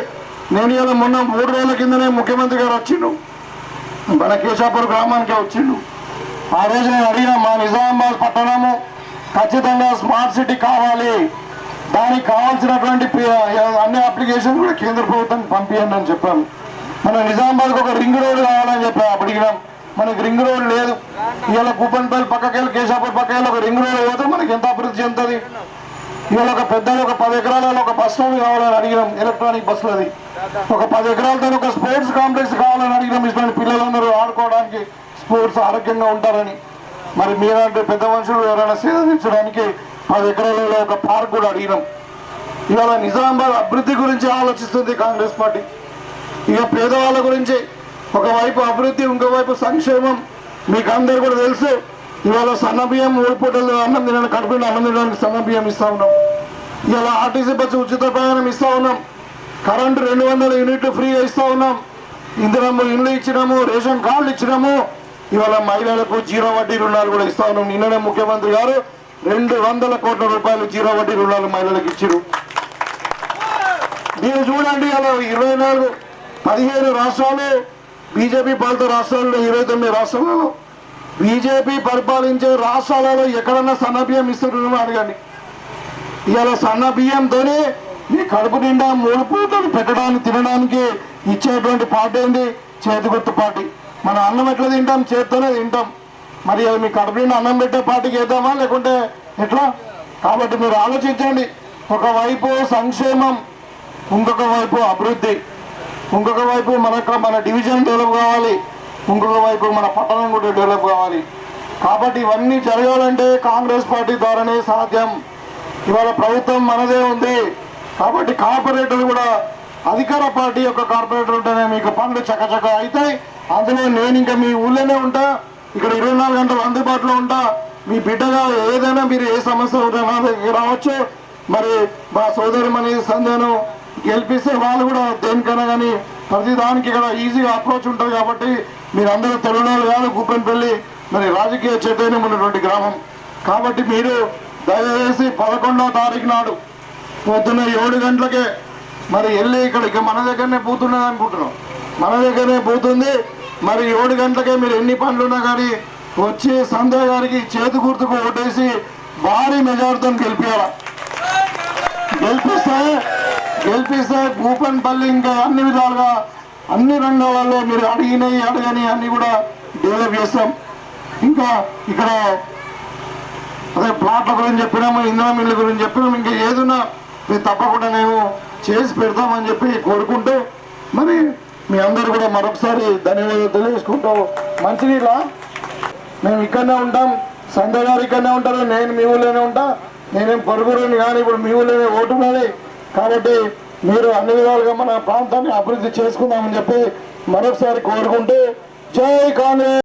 నేను ఇలా మొన్న 3 రోజుల కిందనే ముఖ్యమంత్రి గారు వచ్చిండు, మన కేశాపూర్ గ్రామానికి వచ్చిండు. ఆ రోజు నేను అడిగిన, మా నిజామాబాద్ పట్టణము ఖచ్చితంగా స్మార్ట్ సిటీ కావాలి, దానికి కావాల్సినటువంటి అన్ని అప్లికేషన్ కూడా కేంద్ర ప్రభుత్వానికి పంపించండి అని చెప్పాను. మన నిజామాబాద్కి ఒక రింగ్ రోడ్ కావాలని చెప్పి అడిగినాం. మనకి రింగ్ రోడ్ లేదు. ఇవాళ కూపన్పల్లి పక్కకెళ్ళి కేశాపూర్ పక్కకెళ్ళి ఒక రింగ్ రోడ్ పోతే మనకి ఎంత అభివృద్ధి చెందుతుంది? ఇవాళ ఒక పెద్దలు ఒక 10 ఎకరాలలో ఒక బస్ స్టాండ్ కావాలని అడిగినాం, ఎలక్ట్రానిక్ బస్సులది. ఒక 10 ఎకరాలతో ఒక స్పోర్ట్స్ కాంప్లెక్స్ కావాలని అడిగినాం, ఇటువంటి పిల్లలందరూ ఆడుకోవడానికి, స్పోర్ట్స్ ఆరోగ్యంగా ఉంటారని. మరి మీరంటే పెద్ద మనుషులు ఎవరైనా సేవించడానికి 10 ఎకరాలలో ఒక పార్క్ కూడా అడిగినాం. ఇవాళ నిజామాబాద్ అభివృద్ధి గురించి ఆలోచిస్తుంది కాంగ్రెస్ పార్టీ. ఇక పేదవాళ్ళ గురించి ఒకవైపు అభివృద్ధి, ఇంకోవైపు సంక్షేమం. మీకు అందరు కూడా తెలుసు, ఇవాళ సన్నబియ్యం 3 పూటలు అన్నం తినడానికి, కడుపులో అన్నం తినడానికి సన్నబియ్యం ఇస్తూ ఉన్నాం. ఇవాళ ఆర్టీసీ బస్సు ఉచిత ప్రయాణం ఇస్తూ ఉన్నాం. కరెంటు 200 యూనిట్లు ఫ్రీగా ఇస్తూ ఉన్నాం. ఇందిరమ్మ ఇల్లు ఇచ్చినాము, రేషన్ కార్డులు ఇచ్చినాము. ఇవాళ మహిళలకు 0 వడ్డీ రుణాలు కూడా ఇస్తా ఉన్నాం. నిన్ననే ముఖ్యమంత్రి గారు 200 కోట్ల రూపాయలు 0 వడ్డీ రుణాలు మహిళలకు ఇచ్చారు. మీరు చూడండి, అలా 15 రాష్ట్రాలు బీజేపీ పాలిత రాష్ట్రాల్లో 29 రాష్ట్రాలలో బీజేపీ పరిపాలించే రాష్ట్రాలలో ఎక్కడన్నా సన్నబియ్యం ఇస్తున్నారో అడగండి. ఇవాళ సన్న బియ్యంతోనే మీ కడుపు నిండా 3 పూటలు పెట్టడానికి, తినడానికి ఇచ్చేటువంటి పార్టీ ఏంటి? చేతి గుర్తు పార్టీ. మనం అన్నం ఎట్లా తింటాం? చేతితోనే తింటాం. మరి మీ కడుపు నిండా అన్నం పెట్టే పార్టీకి వేద్దామా లేకుంటే ఎట్లా? కాబట్టి మీరు ఆలోచించండి. ఒకవైపు సంక్షేమం, ఇంకొక వైపు అభివృద్ధి, ఇంకొక వైపు మన డివిజన్ డెవలప్ కావాలి, ఇంకొక వైపు మన పట్టణం కూడా డెవలప్ కావాలి. కాబట్టి ఇవన్నీ జరగాలంటే కాంగ్రెస్ పార్టీ ద్వారానే సాధ్యం. ఇవాళ ప్రభుత్వం మనదే ఉంది. కాబట్టి కార్పొరేటర్లు కూడా అధికార పార్టీ యొక్క కార్పొరేటర్ ఉంటేనే మీకు పనులు చకచక అవుతాయి. అందులో నేను ఇంకా మీ ఊళ్ళోనే ఉంటా, ఇక్కడ 24 గంటలు అందుబాటులో ఉంటా. మీ బిడ్డగా ఏదైనా మీరు ఏ సమస్య ఉంటే నా దగ్గరికి రావచ్చు. మరి మా సోదరిమణి సంధ్యను గెలిపిస్తే వాళ్ళు కూడా దేనికైనా కానీ ప్రతిదానికి ఇక్కడ ఈజీగా అప్రోచ్ ఉంటుంది కాబట్టి మీరు అందరూ తెలుగులో కాదు కూకట్పల్లి మరి రాజకీయ చైతన్యం ఉన్నటువంటి గ్రామం కాబట్టి మీరు దయచేసి 11వ తారీఖు నాడు పొద్దున్న 7 గంటలకే మరి వెళ్ళి ఇక్కడికి మన దగ్గరనే పోతున్నది అనుకుంటున్నాం మన దగ్గరనే పోతుంది మరి 7 గంటలకే మీరు ఎన్ని పనులున్నా కానీ వచ్చి సంధ్య గారికి చేతి గుర్తుకు ఓటేసి భారీ మెజార్టీతో గెలిపిస్తే కూకట్పల్లి ఇంకా అన్ని విధాలుగా అన్ని రంగాలలో మీరు అడగని అన్ని కూడా డెవలప్ చేస్తాం ఇంకా ఇక్కడ అదే ప్లాట్ల గురించి చెప్పినాము ఇంధనం మిల్లు గురించి చెప్పినాము ఇంకా ఏదున్నా మీరు తప్పకుండా నేను చేసి పెడతామని చెప్పి కోరుకుంటూ మరి మీ అందరూ కూడా మరొకసారి ధన్యవాదాలు తెలియజేసుకుంటూ మంచినీళ్ళ మేము ఇక్కడనే ఉంటాం సంధ్య గారు ఇక్కడనే ఉంటారు నేను మీ ఊళ్ళోనే ఉంటా నేనేం పొరుగురుని కానీ ఇప్పుడు మీ ఊళ్ళోనే ఓటు ఉన్నది కాబట్టి మీరు అన్ని విధాలుగా మన ప్రాంతాన్ని అభివృద్ధి చేసుకుందామని చెప్పి మరొకసారి కోరుకుంటూ జై కాంగ్రెస్.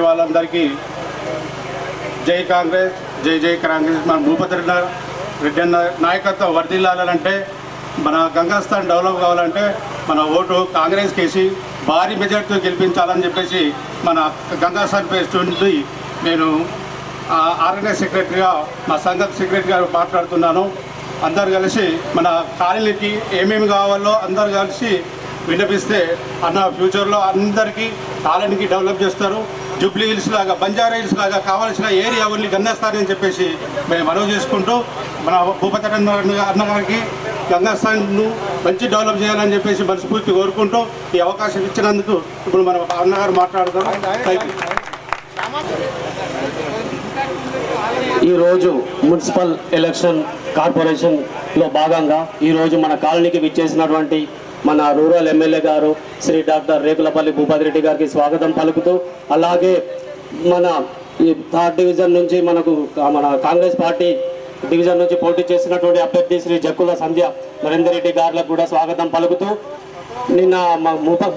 వాళ్ళందరికీ జై కాంగ్రెస్, జై జై కాంగ్రెస్. మన భూపతి రెడ్డి అన్న నాయకత్వం వర్ధిల్లాలంటే, మన గంగాస్థాన్ డెవలప్ కావాలంటే మన ఓటు కాంగ్రెస్కి వేసి భారీ మెజార్టీతో గెలిపించాలని చెప్పేసి మన గంగాస్థాన్ పేస్ట్ నుండి నేను ఆర్గనైజ్ సెక్రటరీగా మా సంఘం సెక్రటరీగా మాట్లాడుతున్నాను. అందరు కలిసి మన కాలనీకి ఏమేమి కావాలో అందరు కలిసి విన్నపిస్తే అన్న ఫ్యూచర్లో అందరికీ కాలనీకి డెవలప్ చేస్తారు. జూబ్లీ హిల్స్ లాగా, బంజారా హిల్స్ లాగా కావాల్సిన ఏరియా ఓన్లీ గంగాస్థాన్ చెప్పేసి మేము మనవి చేసుకుంటూ మన భూపతి అన్నగారికి గంగాస్థాన్ను మంచి డెవలప్ చేయాలని చెప్పేసి మనస్ఫూర్తి కోరుకుంటూ ఈ అవకాశం ఇచ్చినందుకు ఇప్పుడు మన అన్నగారు మాట్లాడతారు. ఈరోజు మున్సిపల్ ఎలక్షన్ కార్పొరేషన్లో భాగంగా ఈరోజు మన కాలనీకి విచ్చేసినటువంటి మన రూరల్ ఎమ్మెల్యే గారు శ్రీ డాక్టర్ రేకులపల్లి భూపతి రెడ్డి గారికి స్వాగతం పలుకుతూ, అలాగే మన ఈ 3rd డివిజన్ నుంచి మన కాంగ్రెస్ పార్టీ డివిజన్ నుంచి పోటీ చేసినటువంటి అభ్యర్థి శ్రీ జక్కుల సంధ్య నరేందర్ రెడ్డి గారులకు కూడా స్వాగతం పలుకుతూ, నిన్న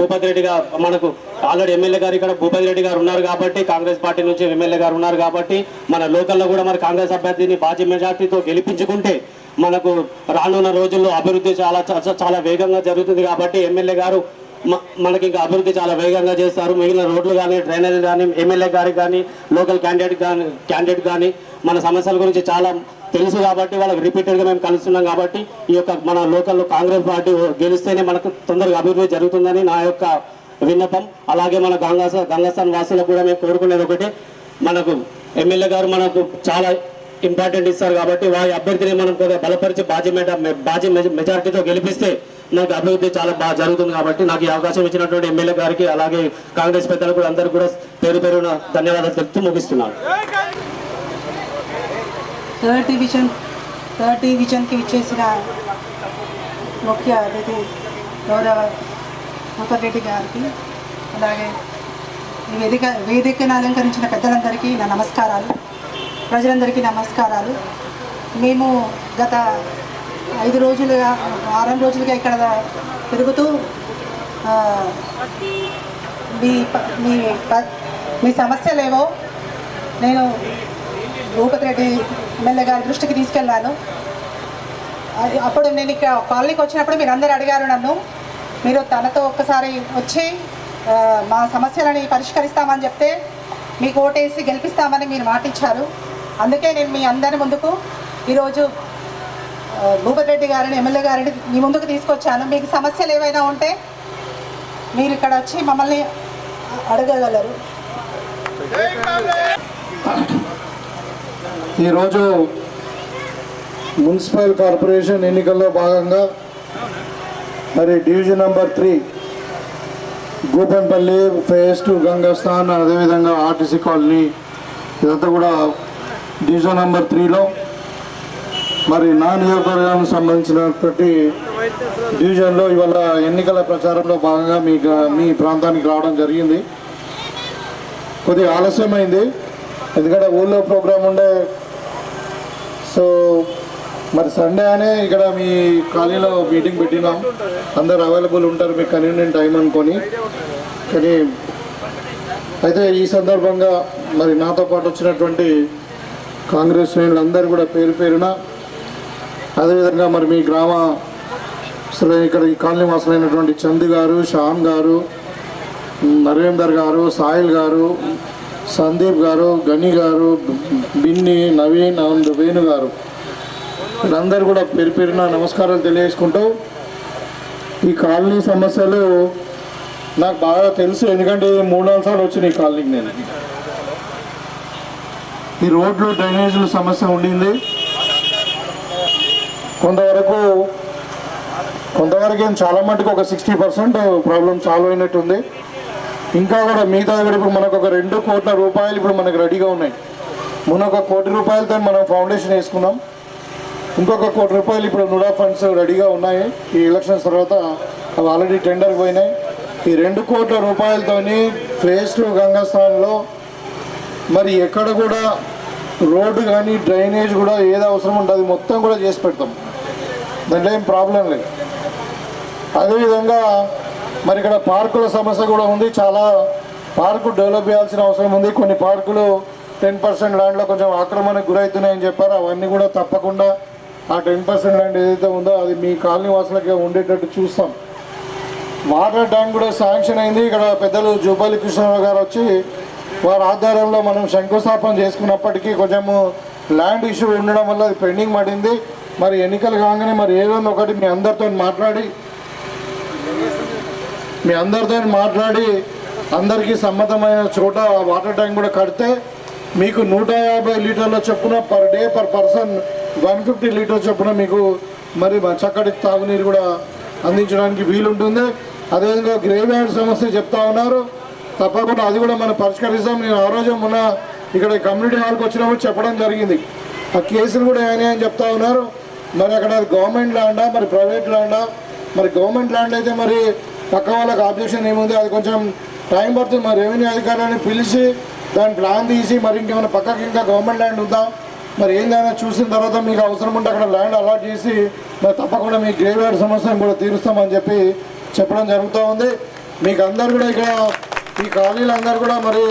భూపతి రెడ్డి గారు మనకు ఆల్రెడీ ఎమ్మెల్యే గారు ఇక్కడ భూపతి రెడ్డి గారు ఉన్నారు కాబట్టి, కాంగ్రెస్ పార్టీ నుంచి ఎమ్మెల్యే గారు ఉన్నారు కాబట్టి మన లోకల్లో కూడా మరి కాంగ్రెస్ అభ్యర్థిని భారీ మెజార్టీతో గెలిపించుకుంటే మనకు రానున్న రోజుల్లో అభివృద్ధి చాలా వేగంగా జరుగుతుంది. కాబట్టి ఎమ్మెల్యే గారు మనకి ఇంకా అభివృద్ధి చాలా వేగంగా చేస్తారు. మిగిలిన రోడ్లు కానీ, డ్రైనేజీలు కానీ, ఎమ్మెల్యే గారికి కానీ, లోకల్ క్యాండిడేట్ కానీ మన సమస్యల గురించి చాలా తెలుసు కాబట్టి వాళ్ళకి రిపీటెడ్గా మేము కలుస్తున్నాం. కాబట్టి ఈ యొక్క మన లోకల్లో కాంగ్రెస్ పార్టీ గెలిస్తేనే మనకు తొందరగా అభివృద్ధి జరుగుతుందని నా యొక్క విన్నపం. అలాగే మన గంగస్థాన్ వాసులకు కూడా మేము కోరుకునేది ఒకటి, మనకు ఎమ్మెల్యే గారు మనకు చాలా ఇంపార్టెంట్ ఇస్తారు కాబట్టి వారి అభ్యర్థిని మనం కొద్దిగా బలపరిచి బాజీ మెజారిటీతో గెలిపిస్తే నాకు అభివృద్ధి చాలా బాగా జరుగుతుంది. కాబట్టి నాకు ఈ అవకాశం ఇచ్చినటువంటి ఎమ్మెల్యే గారికి అలాగే కాంగ్రెస్ పెద్దలకు కూడా అందరికీ కూడా పేరు పేరున ధన్యవాదాలు తెలుపుతూ ముగిస్తున్నాను. థర్డ్ డివిజన్కి ఇచ్చేసిన ముఖ్య అతిథి గౌరవ భూపతిరెడ్డి గారికి, అలాగే ఈ వేదికను అలంకరించిన పెద్దలందరికీ నా నమస్కారాలు, ప్రజలందరికీ నమస్కారాలు. మేము గత 5 రోజులుగా 6 రోజులుగా ఇక్కడ తిరుగుతూ మీ సమస్యలేవో నేను భూపతిరెడ్డి ఎమ్మెల్యే గారి దృష్టికి తీసుకెళ్ళాను. అప్పుడు నేను ఇక్కడ కాలనీకి వచ్చినప్పుడు మీరు అందరూ అడిగారు నన్ను, మీరు తనతో ఒక్కసారి వచ్చి మా సమస్యలని పరిష్కరిస్తామని చెప్తే మీకు ఓటేసి గెలిపిస్తామని మీరు మాటిచ్చారు. అందుకే నేను మీ అందరి ముందుకు ఈరోజు భూపతిరెడ్డి గారిని ఎమ్మెల్యే గారిని మీ ముందుకు తీసుకొచ్చాను. మీకు సమస్యలు ఏవైనా ఉంటే మీరు ఇక్కడ వచ్చి మమ్మల్ని అడగగలరు. ఈరోజు మున్సిపల్ కార్పొరేషన్ ఎన్నికల్లో భాగంగా మరి division number 3 Gopanpally phase 2 Gangasthan, అదేవిధంగా ఆర్టీసీ కాలనీ, ఇదంతా కూడా డివిజన్ నెంబర్ 3లో మరి నా నియోజకవర్గానికి సంబంధించినటువంటి డివిజన్లో ఇవాళ ఎన్నికల ప్రచారంలో భాగంగా మీ ప్రాంతానికి రావడం జరిగింది. కొద్దిగా ఆలస్యమైంది ఎందుకంటే ఊళ్ళో ప్రోగ్రాం ఉండే. సో మరి సండే అనే ఇక్కడ మీ కాలనీలో మీటింగ్ పెట్టినాం, అందరు అవైలబుల్ ఉంటారు మీకు కన్వీనియంట్ టైం అనుకొని. కానీ అయితే ఈ సందర్భంగా మరి నాతో పాటు వచ్చినటువంటి కాంగ్రెస్ శ్రేణులందరూ కూడా పేరు పేరున, అదేవిధంగా మరి మీ గ్రామ అసలు ఇక్కడ ఈ కాలనీ వాసులైనటువంటి చందు గారు, శ్యామ్ గారు, నరేందర్ గారు, సాయిల్ గారు, సందీప్ గారు, గని గారు, బిన్ని, నవీన్ అండ్ వేణు గారు, వీళ్ళందరూ కూడా పేరు పేరున నమస్కారాలు తెలియజేసుకుంటూ, ఈ కాలనీ సమస్యలు నాకు బాగా తెలుసు. ఎందుకంటే 3-4 సార్లు వచ్చినాయి ఈ కాలనీకి నేను. ఈ రోడ్లు డ్రైనేజీల సమస్య ఉండింది. కొంతవరకు ఏం చాలా మటుకు ఒక 60% ప్రాబ్లం సాల్వ్ అయినట్టుంది. ఇంకా కూడా మిగతా కూడా ఇప్పుడు మనకు ఒక 2 కోట్ల రూపాయలు ఇప్పుడు మనకు రెడీగా ఉన్నాయి. మొన్న ఒక 1 కోటి రూపాయలతో మనం ఫౌండేషన్ వేసుకున్నాం. ఇంకొక 1 కోటి రూపాయలు ఇప్పుడు నుడా ఫండ్స్ రెడీగా ఉన్నాయి. ఈ ఎలక్షన్స్ తర్వాత అవి ఆల్రెడీ టెండర్ పోయినాయి. ఈ 2 కోట్ల రూపాయలతోని ఫేజ్ 2 గంగస్థాన్లో మరి ఎక్కడ కూడా రోడ్డు కానీ డ్రైనేజ్ కూడా ఏది అవసరం ఉంటుంది మొత్తం కూడా చేసి పెడతాం, దాంట్లో ఏం ప్రాబ్లం లేదు. అదేవిధంగా మరి ఇక్కడ పార్కుల సమస్య కూడా ఉంది. చాలా పార్కు డెవలప్ చేయాల్సిన అవసరం ఉంది. కొన్ని పార్కులు 10% ల్యాండ్లో కొంచెం ఆక్రమణకు గురవుతున్నాయని చెప్పారు. అవన్నీ కూడా తప్పకుండా ఆ 10% ల్యాండ్ ఏదైతే ఉందో అది మీ కాలనీ వాసులకే ఉండేటట్టు చూస్తాం. వాటర్ ట్యాంక్ కూడా శాంక్షన్ అయింది. ఇక్కడ పెద్దలు జూపల్లి కృష్ణరావు గారు వచ్చి వారి ఆధ్వర్యంలో మనం శంకుస్థాపన చేసుకున్నప్పటికీ కొంచెము ల్యాండ్ ఇష్యూ ఉండడం వల్ల అది పెండింగ్ పడింది. మరి ఎన్నికలు కాగానే మరి ఏదో ఒకటి మీ అందరితో మాట్లాడి అందరికీ సమ్మతమైన చోట వాటర్ ట్యాంక్ కూడా కడితే మీకు 150 లీటర్ల చొప్పున per day per person 150 litre చొప్పున మీకు మరి చక్కటి తాగునీరు కూడా అందించడానికి వీలుంటుంది. అదేవిధంగా గ్రేవ్ యార్డ్ సమస్య చెప్తా ఉన్నారు, తప్పకుండా అది కూడా మనం పరిష్కరిస్తాం. నేను ఆ రోజు మొన్న ఇక్కడ కమ్యూనిటీ హాల్కి వచ్చినప్పుడు చెప్పడం జరిగింది. ఆ కేసులు కూడా అని చెప్తా ఉన్నారు. మరి అక్కడ గవర్నమెంట్ ల్యాండా మరి ప్రైవేట్ ల్యాండా? మరి గవర్నమెంట్ ల్యాండ్ అయితే మరి పక్క వాళ్ళకి ఆబ్జెక్షన్ ఏముంది, అది కొంచెం టైం పడుతుంది. మరి రెవెన్యూ అధికారులను పిలిచి దాని ప్లాన్ తీసి మరి ఇంకేమైనా పక్కకి ఇంకా గవర్నమెంట్ ల్యాండ్ ఉందా మరి ఏందైనా చూసిన తర్వాత మీకు అవసరం ఉంటే అక్కడ ల్యాండ్ అలాట్ చేసి మరి తప్పకుండా మీ గ్రేవ్ యార్డ్ సమస్యను కూడా తీరుస్తామని చెప్పి చెప్పడం జరుగుతూ ఉంది. మీకు అందరు కూడా ఇక్కడ ఈ కాలనీలు అందరూ కూడా మరి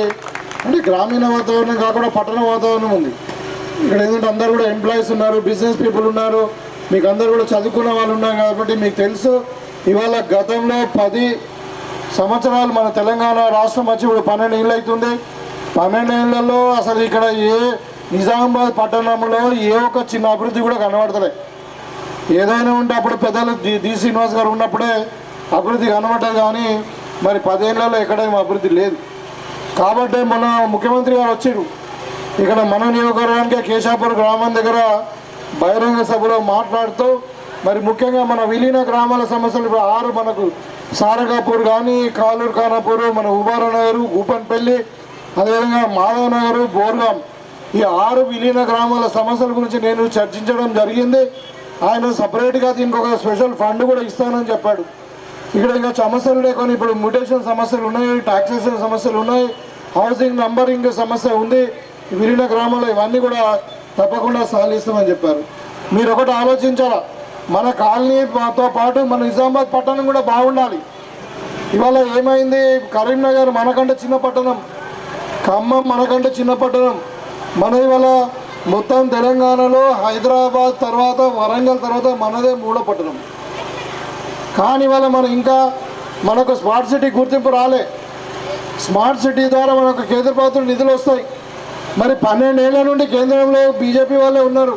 అంటే గ్రామీణ వాతావరణం కాకుండా పట్టణ వాతావరణం ఉంది. ఇక్కడ ఏంటంటే అందరూ కూడా ఎంప్లాయీస్ ఉన్నారు, బిజినెస్ పీపుల్ ఉన్నారు, మీకు అందరూ కూడా చదువుకున్న వాళ్ళు ఉన్నారు. కాబట్టి మీకు తెలుసు ఇవాళ గతంలో 10 సంవత్సరాలు మన తెలంగాణ రాష్ట్రం వచ్చి ఇప్పుడు 12 ఏళ్ళు అవుతుంది. 12 ఏళ్లలో అసలు ఇక్కడ నిజామాబాద్ పట్టణంలో ఏ ఒక్క చిన్న అభివృద్ధి కూడా కనబడతలే. ఏదైనా ఉంటే అప్పుడు పెద్దలు డి శ్రీనివాస్ గారు ఉన్నప్పుడే అభివృద్ధి కనబడ్డది. కానీ మరి 10 ఏళ్లలో ఎక్కడేమో అభివృద్ధి లేదు. కాబట్టి మన ముఖ్యమంత్రి గారు వచ్చారు ఇక్కడ మన నియోజకవర్గానికి కేశాపూర్ గ్రామం దగ్గర బహిరంగ సభలో మాట్లాడుతూ మరి ముఖ్యంగా మన విలీన గ్రామాల సమస్యలు ఇప్పుడు 6 మనకు సారగాపూర్ కానీ, కాలూరు ఖానాపూర్, మన ఉబారా నగరు, గూపన్పల్లి, అదేవిధంగా మాధవ్ నగరు, బోర్గాం, ఈ 6 విలీన గ్రామాల సమస్యల గురించి నేను చర్చించడం జరిగింది. ఆయన సపరేట్గా దీనికి ఒక స్పెషల్ ఫండ్ కూడా ఇస్తానని చెప్పాడు. ఇక్కడ ఇంకా సమస్యలు లేకొని ఇప్పుడు మ్యూటేషన్ సమస్యలు ఉన్నాయి, టాక్సేషన్ సమస్యలు ఉన్నాయి, హౌసింగ్ నంబరింగ్ సమస్య ఉంది. విలీన గ్రామాలు ఇవన్నీ కూడా తప్పకుండా సాధిస్తామని చెప్పారు. మీరు ఒకటి ఆలోచించాలా, మన కాలనీతో పాటు మన నిజామాబాద్ పట్టణం కూడా బాగుండాలి. ఇవాళ ఏమైంది, కరీంనగర్ మనకంటే చిన్న పట్టణం, ఖమ్మం మనకంటే చిన్న పట్టణం, మన ఇవాళ మొత్తం తెలంగాణలో హైదరాబాద్ తర్వాత వరంగల్ తర్వాత మనదే 3వ పట్టణం. కానీ ఇవాళ మనం ఇంకా మనకు స్మార్ట్ సిటీ గుర్తింపు రాలే. స్మార్ట్ సిటీ ద్వారా మనకు కేంద్ర ప్రభుత్వం నిధులు వస్తాయి. మరి 12 ఏళ్ల నుండి కేంద్రంలో బీజేపీ వాళ్ళే ఉన్నారు.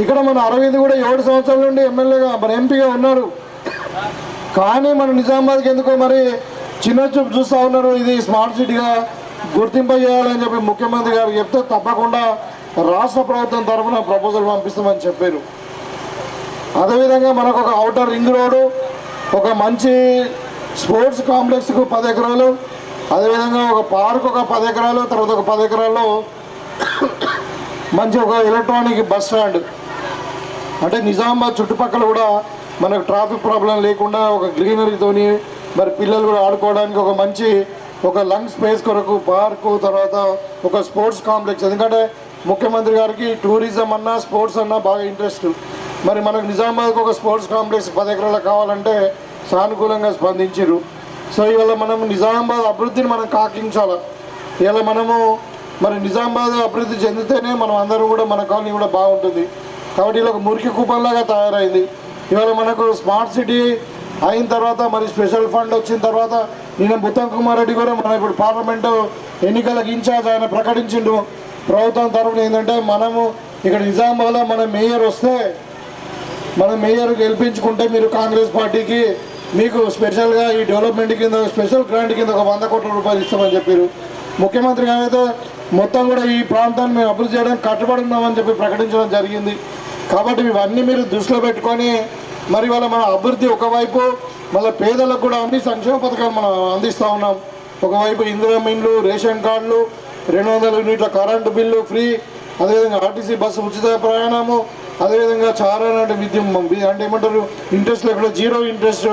ఇక్కడ మన అరవింద్ కూడా 7 సంవత్సరాల నుండి ఎమ్మెల్యేగా మన ఎంపీగా ఉన్నారు. కానీ మన నిజామాబాద్కి ఎందుకో మరి చిన్న చూపు చూస్తూ ఉన్నారు. ఇది స్మార్ట్ సిటీగా గుర్తింపు చేయాలని చెప్పి ముఖ్యమంత్రి గారు చెప్తే తప్పకుండా రాష్ట్ర ప్రభుత్వం తరఫున ప్రపోజల్ పంపిస్తామని చెప్పారు. అదేవిధంగా మనకు ఒక ఔటర్ రింగ్ రోడ్డు, ఒక మంచి స్పోర్ట్స్ కాంప్లెక్స్కు 10 ఎకరాలు, అదేవిధంగా ఒక పార్క్ ఒక 10 ఎకరాలు, తర్వాత ఒక 10 ఎకరాల్లో మంచి ఒక ఎలక్ట్రానిక్ బస్ స్టాండ్, అంటే నిజామాబాద్ చుట్టుపక్కల కూడా మనకు ట్రాఫిక్ ప్రాబ్లం లేకుండా ఒక గ్రీనరీతోని మరి పిల్లలు కూడా ఆడుకోవడానికి ఒక మంచి ఒక లంగ్ స్పేస్ కొరకు పార్కు, తర్వాత ఒక స్పోర్ట్స్ కాంప్లెక్స్. ఎందుకంటే ముఖ్యమంత్రి గారికి టూరిజం అన్నా స్పోర్ట్స్ అన్నా బాగా ఇంట్రెస్ట్. మరి మనకు నిజామాబాద్కి ఒక స్పోర్ట్స్ కాంప్లెక్స్ 10 ఎకరాలు కావాలంటే సానుకూలంగా స్పందించారు. సో ఇవాళ మనం నిజామాబాద్ అభివృద్ధిని మనం కాకించాలి. ఇవాళ మనము మరి నిజామాబాద్ అభివృద్ధి చెందితేనే మనం అందరం కూడా మన కాలనీ కూడా బాగుంటుంది. కాబట్టి ఇలా ఒక మురికి కూపంలాగా తయారైంది. ఇవాళ మనకు స్మార్ట్ సిటీ అయిన తర్వాత మరి స్పెషల్ ఫండ్ వచ్చిన తర్వాత నిన్న ఉత్తమ్ కుమార్ రెడ్డి కూడా మన ఇప్పుడు పార్లమెంటు ఎన్నికలకు ఇన్ఛార్జ్ ఆయన ప్రకటించిండు ప్రభుత్వం తరఫున ఏంటంటే మనము ఇక్కడ నిజామాబాద్లో మన మేయర్ వస్తే మన మేయర్ గెలిపించుకుంటే మీరు కాంగ్రెస్ పార్టీకి మీకు స్పెషల్గా ఈ డెవలప్మెంట్ కింద స్పెషల్ గ్రాంట్ కింద ఒక 100 కోట్ల రూపాయలు ఇస్తామని చెప్పారు. ముఖ్యమంత్రి గారు అయితే మొత్తం కూడా ఈ ప్రాంతాన్ని మేము అభివృద్ధి చేయడానికి కట్టుబడి ఉన్నామని చెప్పి ప్రకటించడం జరిగింది. కాబట్టి ఇవన్నీ మీరు దృష్టిలో పెట్టుకొని మరి వాళ్ళ మన అభివృద్ధి ఒకవైపు మళ్ళీ పేదలకు కూడా అన్ని సంక్షేమ పథకాలు మనం అందిస్తూ ఉన్నాం. ఒకవైపు ఇందిరమ్మ ఇండ్లు, రేషన్ కార్డులు, 200 యూనిట్ల కరెంటు బిల్లు ఫ్రీ, అదేవిధంగా ఆర్టీసీ బస్సు ఉచిత ప్రయాణము, అదేవిధంగా చాలా విద్యం అంటే ఏమంటారు ఇంట్రెస్ట్ లేకుండా 0 ఇంట్రెస్ట్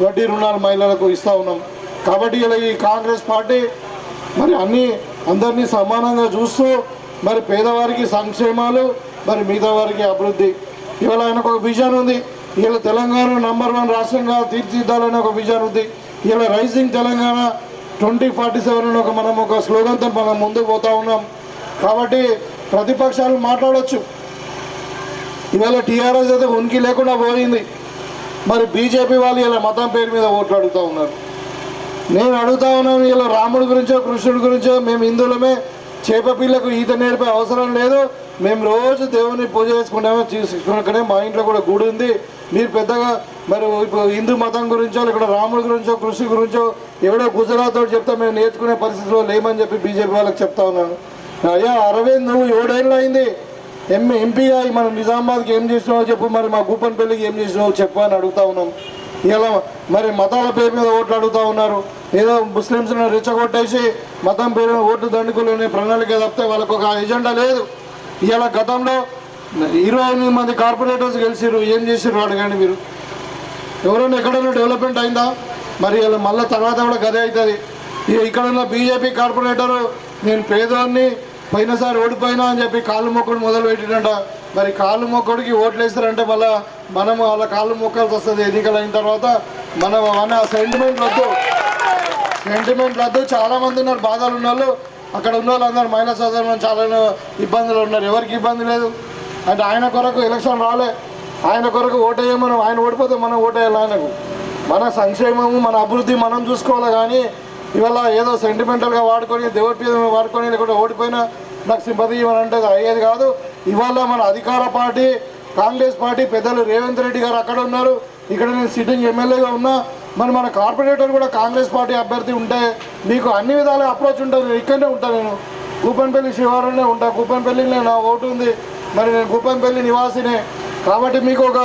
వడ్డీ రుణాలు మహిళలకు ఇస్తూ ఉన్నాం. కాబట్టి ఇలా ఈ కాంగ్రెస్ పార్టీ మరి అందరినీ సమానంగా చూస్తూ మరి పేదవారికి సంక్షేమాలు, మరి మిగతా వారికి అభివృద్ధి. ఇవాళ ఆయనకు ఒక విజన్ ఉంది. ఇలా తెలంగాణ నంబర్ 1 రాష్ట్రంగా తీర్చిదిద్దాలని ఒక విజన్ ఉంది. ఇలా రైజింగ్ తెలంగాణ 2047 మనం ఒక స్లోగన్తో మనం ముందుకు పోతూ ఉన్నాం. కాబట్టి ప్రతిపక్షాలు మాట్లాడవచ్చు. ఇవాళ టీఆర్ఎస్ అయితే ఉనికి లేకుండా పోయింది. మరి బీజేపీ వాళ్ళు ఇలా మతం పేరు మీద ఓట్లు అడుగుతూ ఉన్నారు. నేను అడుగుతా ఉన్నాను, ఇలా రాముడి గురించో కృష్ణుడి గురించో మేము హిందువులమే, చేప పిల్లకు ఈత నేర్పే అవసరం లేదు, మేము రోజు దేవుని పూజ చేసుకుంటామో చేసుకునే మా ఇంట్లో కూడా గుడి ఉంది. మీరు పెద్దగా మరి ఇప్పుడు హిందూ మతం గురించో ఇక్కడ రాముడి గురించో కృష్ణుడి గురించో ఎవడో గుజరాత్ చెప్తే మేము నేర్చుకునే పరిస్థితిలో లేమని చెప్పి బీజేపీ వాళ్ళకి చెప్తా ఉన్నాను. అయ్యా అరవింద్, నువ్వు 7 ఏళ్ళు అయింది ఎంపీగా మన నిజామాబాద్కి ఏం చేసినావో చెప్పు, మరి మా గూపన్పల్లికి ఏం చేసినావో చెప్పు అని అడుగుతా ఉన్నాం. ఇలా మరి మతాల పేరు మీద ఓట్లు అడుగుతూ ఉన్నారు. ఏదో ముస్లిమ్స్ని రెచ్చగొట్టేసి మతం పేరు ఓట్లు దండుకునే ప్రణాళిక తప్పితే వాళ్ళకు ఒక ఎజెండా లేదు. ఇలా గతంలో 28 మంది కార్పొరేటర్స్ గెలిచారు, ఏం చేసారు అడగండి మీరు. ఎవరైనా ఎక్కడైనా డెవలప్మెంట్ అయిందా? మరి ఇలా మళ్ళీ తర్వాత కూడా గదే అవుతుంది. ఇక్కడ ఉన్న బీజేపీ కార్పొరేటరు నేను పేదవాడిని పోయినసారి ఓడిపోయినా అని చెప్పి కాళ్ళు మొక్కడు మొదలు పెట్టినంట. మరి కాళ్ళు మొక్కడికి ఓట్లు వేస్తారంటే మళ్ళీ మనము వాళ్ళ కాళ్ళు మొక్కాల్సి వస్తుంది ఎన్నికలు అయిన తర్వాత. మనం ఆ సెంటిమెంట్ వద్దు. చాలామంది ఉన్నారు బాధలు ఉన్న వాళ్ళు, అక్కడ ఉన్న వాళ్ళందరూ మహిళా సోదరులు చాలా ఇబ్బందులు ఉన్నారు. ఎవరికి ఇబ్బంది లేదు అంటే ఆయన కొరకు ఎలక్షన్ రాలే, ఆయన కొరకు ఓటేయమని, ఆయన ఓడిపోతే మనం ఓటేయాలి ఆయనకు. మన సంక్షేమము మన అభివృద్ధి మనం చూసుకోవాలి. కానీ ఇవాళ ఏదో సెంటిమెంటల్గా వాడుకొని దేవుడి మీద వాడుకొని లేకుంటే ఓడిపోయినా నాకు సింపతి ఇవ్వని అంటే అయ్యేది కాదు. ఇవాళ మన అధికార పార్టీ కాంగ్రెస్ పార్టీ పెద్దలు రేవంత్ రెడ్డి గారు అక్కడ ఉన్నారు, ఇక్కడ నేను సిట్టింగ్ ఎమ్మెల్యేగా ఉన్నా. మరి మన కార్పొరేటర్ కూడా కాంగ్రెస్ పార్టీ అభ్యర్థి ఉంటే మీకు అన్ని విధాలుగా అప్రోచ్ ఉంటుంది. నేను ఇక్కడనే ఉంటాను, నేను కూపన్పల్లి శివారులోనే ఉంటాను. కూపన్పల్లిలో నా ఓటు ఉంది, మరి నేను కూపన్పల్లి నివాసినే కాబట్టి మీకు ఒక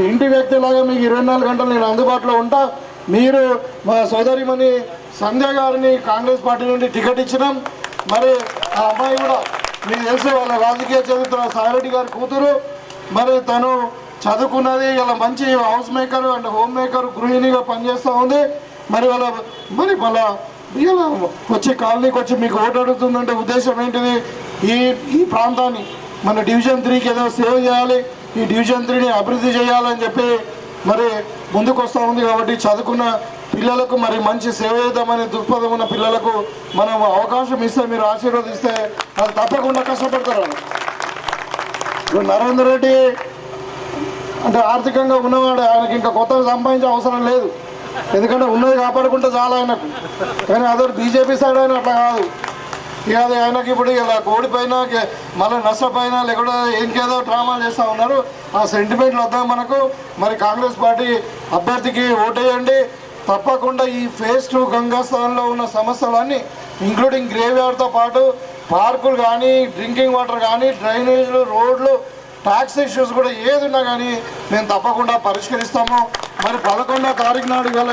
ఇంటి వ్యక్తిలాగా మీకు 24 గంటలు నేను అందుబాటులో ఉంటా. మీరు మా సోదరిమణి సంధ్య గారిని కాంగ్రెస్ పార్టీ నుండి టికెట్ ఇచ్చినాం. మరి ఆ అమ్మాయి కూడా మీకు తెలిసి వాళ్ళ రాజకీయ చరిత్ర సాయిరెడ్డి గారి కూతురు. మరి తను చదువుకున్నది, ఇలా మంచి house maker and homemaker గృహిణిగా పనిచేస్తూ ఉంది. మరి మళ్ళా ఇలా వచ్చి కాలనీకి వచ్చి మీకు ఓటు అడుగుతుందంటే ఉద్దేశం ఏంటిది? ఈ ప్రాంతాన్ని మన డివిజన్ 3కి ఏదో సేవ్ చేయాలి, ఈ డివిజన్ 3ని అభివృద్ధి చేయాలని చెప్పి మరి ముందుకు వస్తూ ఉంది. కాబట్టి చదువుకున్న పిల్లలకు మరి మంచి సేవ చేద్దామనే దృక్పథం ఉన్న పిల్లలకు మనం అవకాశం ఇస్తే, మీరు ఆశీర్వదిస్తే అది తప్పకుండా కష్టపడతారు. ఇప్పుడు నరేందర్ రెడ్డి అంటే ఆర్థికంగా ఉన్నవాడు, ఆయనకి ఇంకా కొత్తగా సంపాదించే అవసరం లేదు, ఎందుకంటే ఉన్నది కాపాడుకుంటే చాలా ఆయనకు. కానీ అదే బీజేపీ సైడ్ అయినా అట్లా కాదు. ఇక అది ఆయనకి ఇప్పుడు ఇలా ఓడిపోయినా మళ్ళీ నష్టపోయినా లేకుండా ఇంకేదో డ్రామాలు చేస్తూ ఉన్నారు. ఆ సెంటిమెంట్లు వద్దాం మనకు. మరి కాంగ్రెస్ పార్టీ అభ్యర్థికి ఓటేయండి. తప్పకుండా ఈ ఫేజ్ 2 గంగాస్థాన్లో ఉన్న సమస్యలన్నీ ఇంక్లూడింగ్ గ్రేవ్ యార్డ్తో పాటు పార్కులు కానీ, డ్రింకింగ్ వాటర్ కానీ, డ్రైనేజీలు, రోడ్లు, ట్యాక్స్ ఇష్యూస్ కూడా ఏది ఉన్నా కానీ మేము తప్పకుండా పరిష్కరిస్తాము. మరి 11వ తారీఖు నాడు ఇవాళ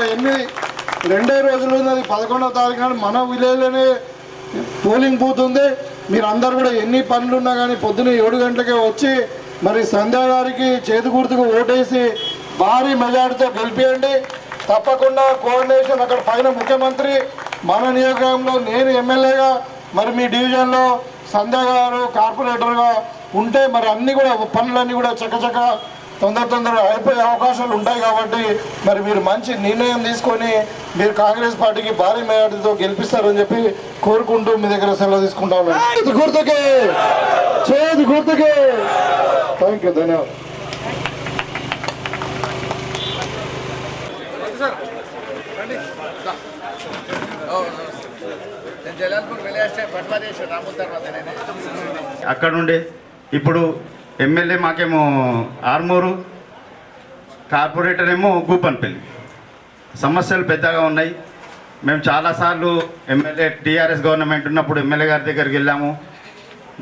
2 రోజులు ఉన్నది. 11వ తారీఖు నాడు మన విలేజ్లోనే పోలింగ్ బూత్ ఉంది. మీరు అందరు కూడా ఎన్ని పనులు ఉన్నా కానీ పొద్దున్న 7 గంటలకే వచ్చి మరి సంధ్యా గారికి చేతి గుర్తుకు ఓటేసి భారీ మెజార్టీతో గెలిపియండి. తప్పకుండా కోఆర్డినేషన్ అక్కడ పైన ముఖ్యమంత్రి, మన నియోజకవర్గంలో నేను ఎమ్మెల్యేగా, మరి మీ డివిజన్లో సంధ్యా గారు కార్పొరేటర్గా ఉంటే మరి అన్నీ కూడా పనులన్నీ కూడా చక్కచక్క తొందరగా అయిపోయే అవకాశాలు ఉంటాయి. కాబట్టి మరి మీరు మంచి నిర్ణయం తీసుకొని మీరు కాంగ్రెస్ పార్టీకి భారీ మెజార్టీతో గెలిపిస్తారని చెప్పి కోరుకుంటూ మీ దగ్గర సెలవు తీసుకుంటా ఉన్నాను. చేతి గుర్తుకే థ్యాంక్ యూ, ధన్యవాదాలు. అక్కడ నుండి ఇప్పుడు ఎమ్మెల్యే మాకేమో ఆర్మూరు, కార్పొరేటర్ ఏమో కూపన్పల్లి. సమస్యలు పెద్దగా ఉన్నాయి. మేము చాలాసార్లు ఎమ్మెల్యే టీఆర్ఎస్ గవర్నమెంట్ ఉన్నప్పుడు ఎమ్మెల్యే గారి దగ్గరికి వెళ్ళాము.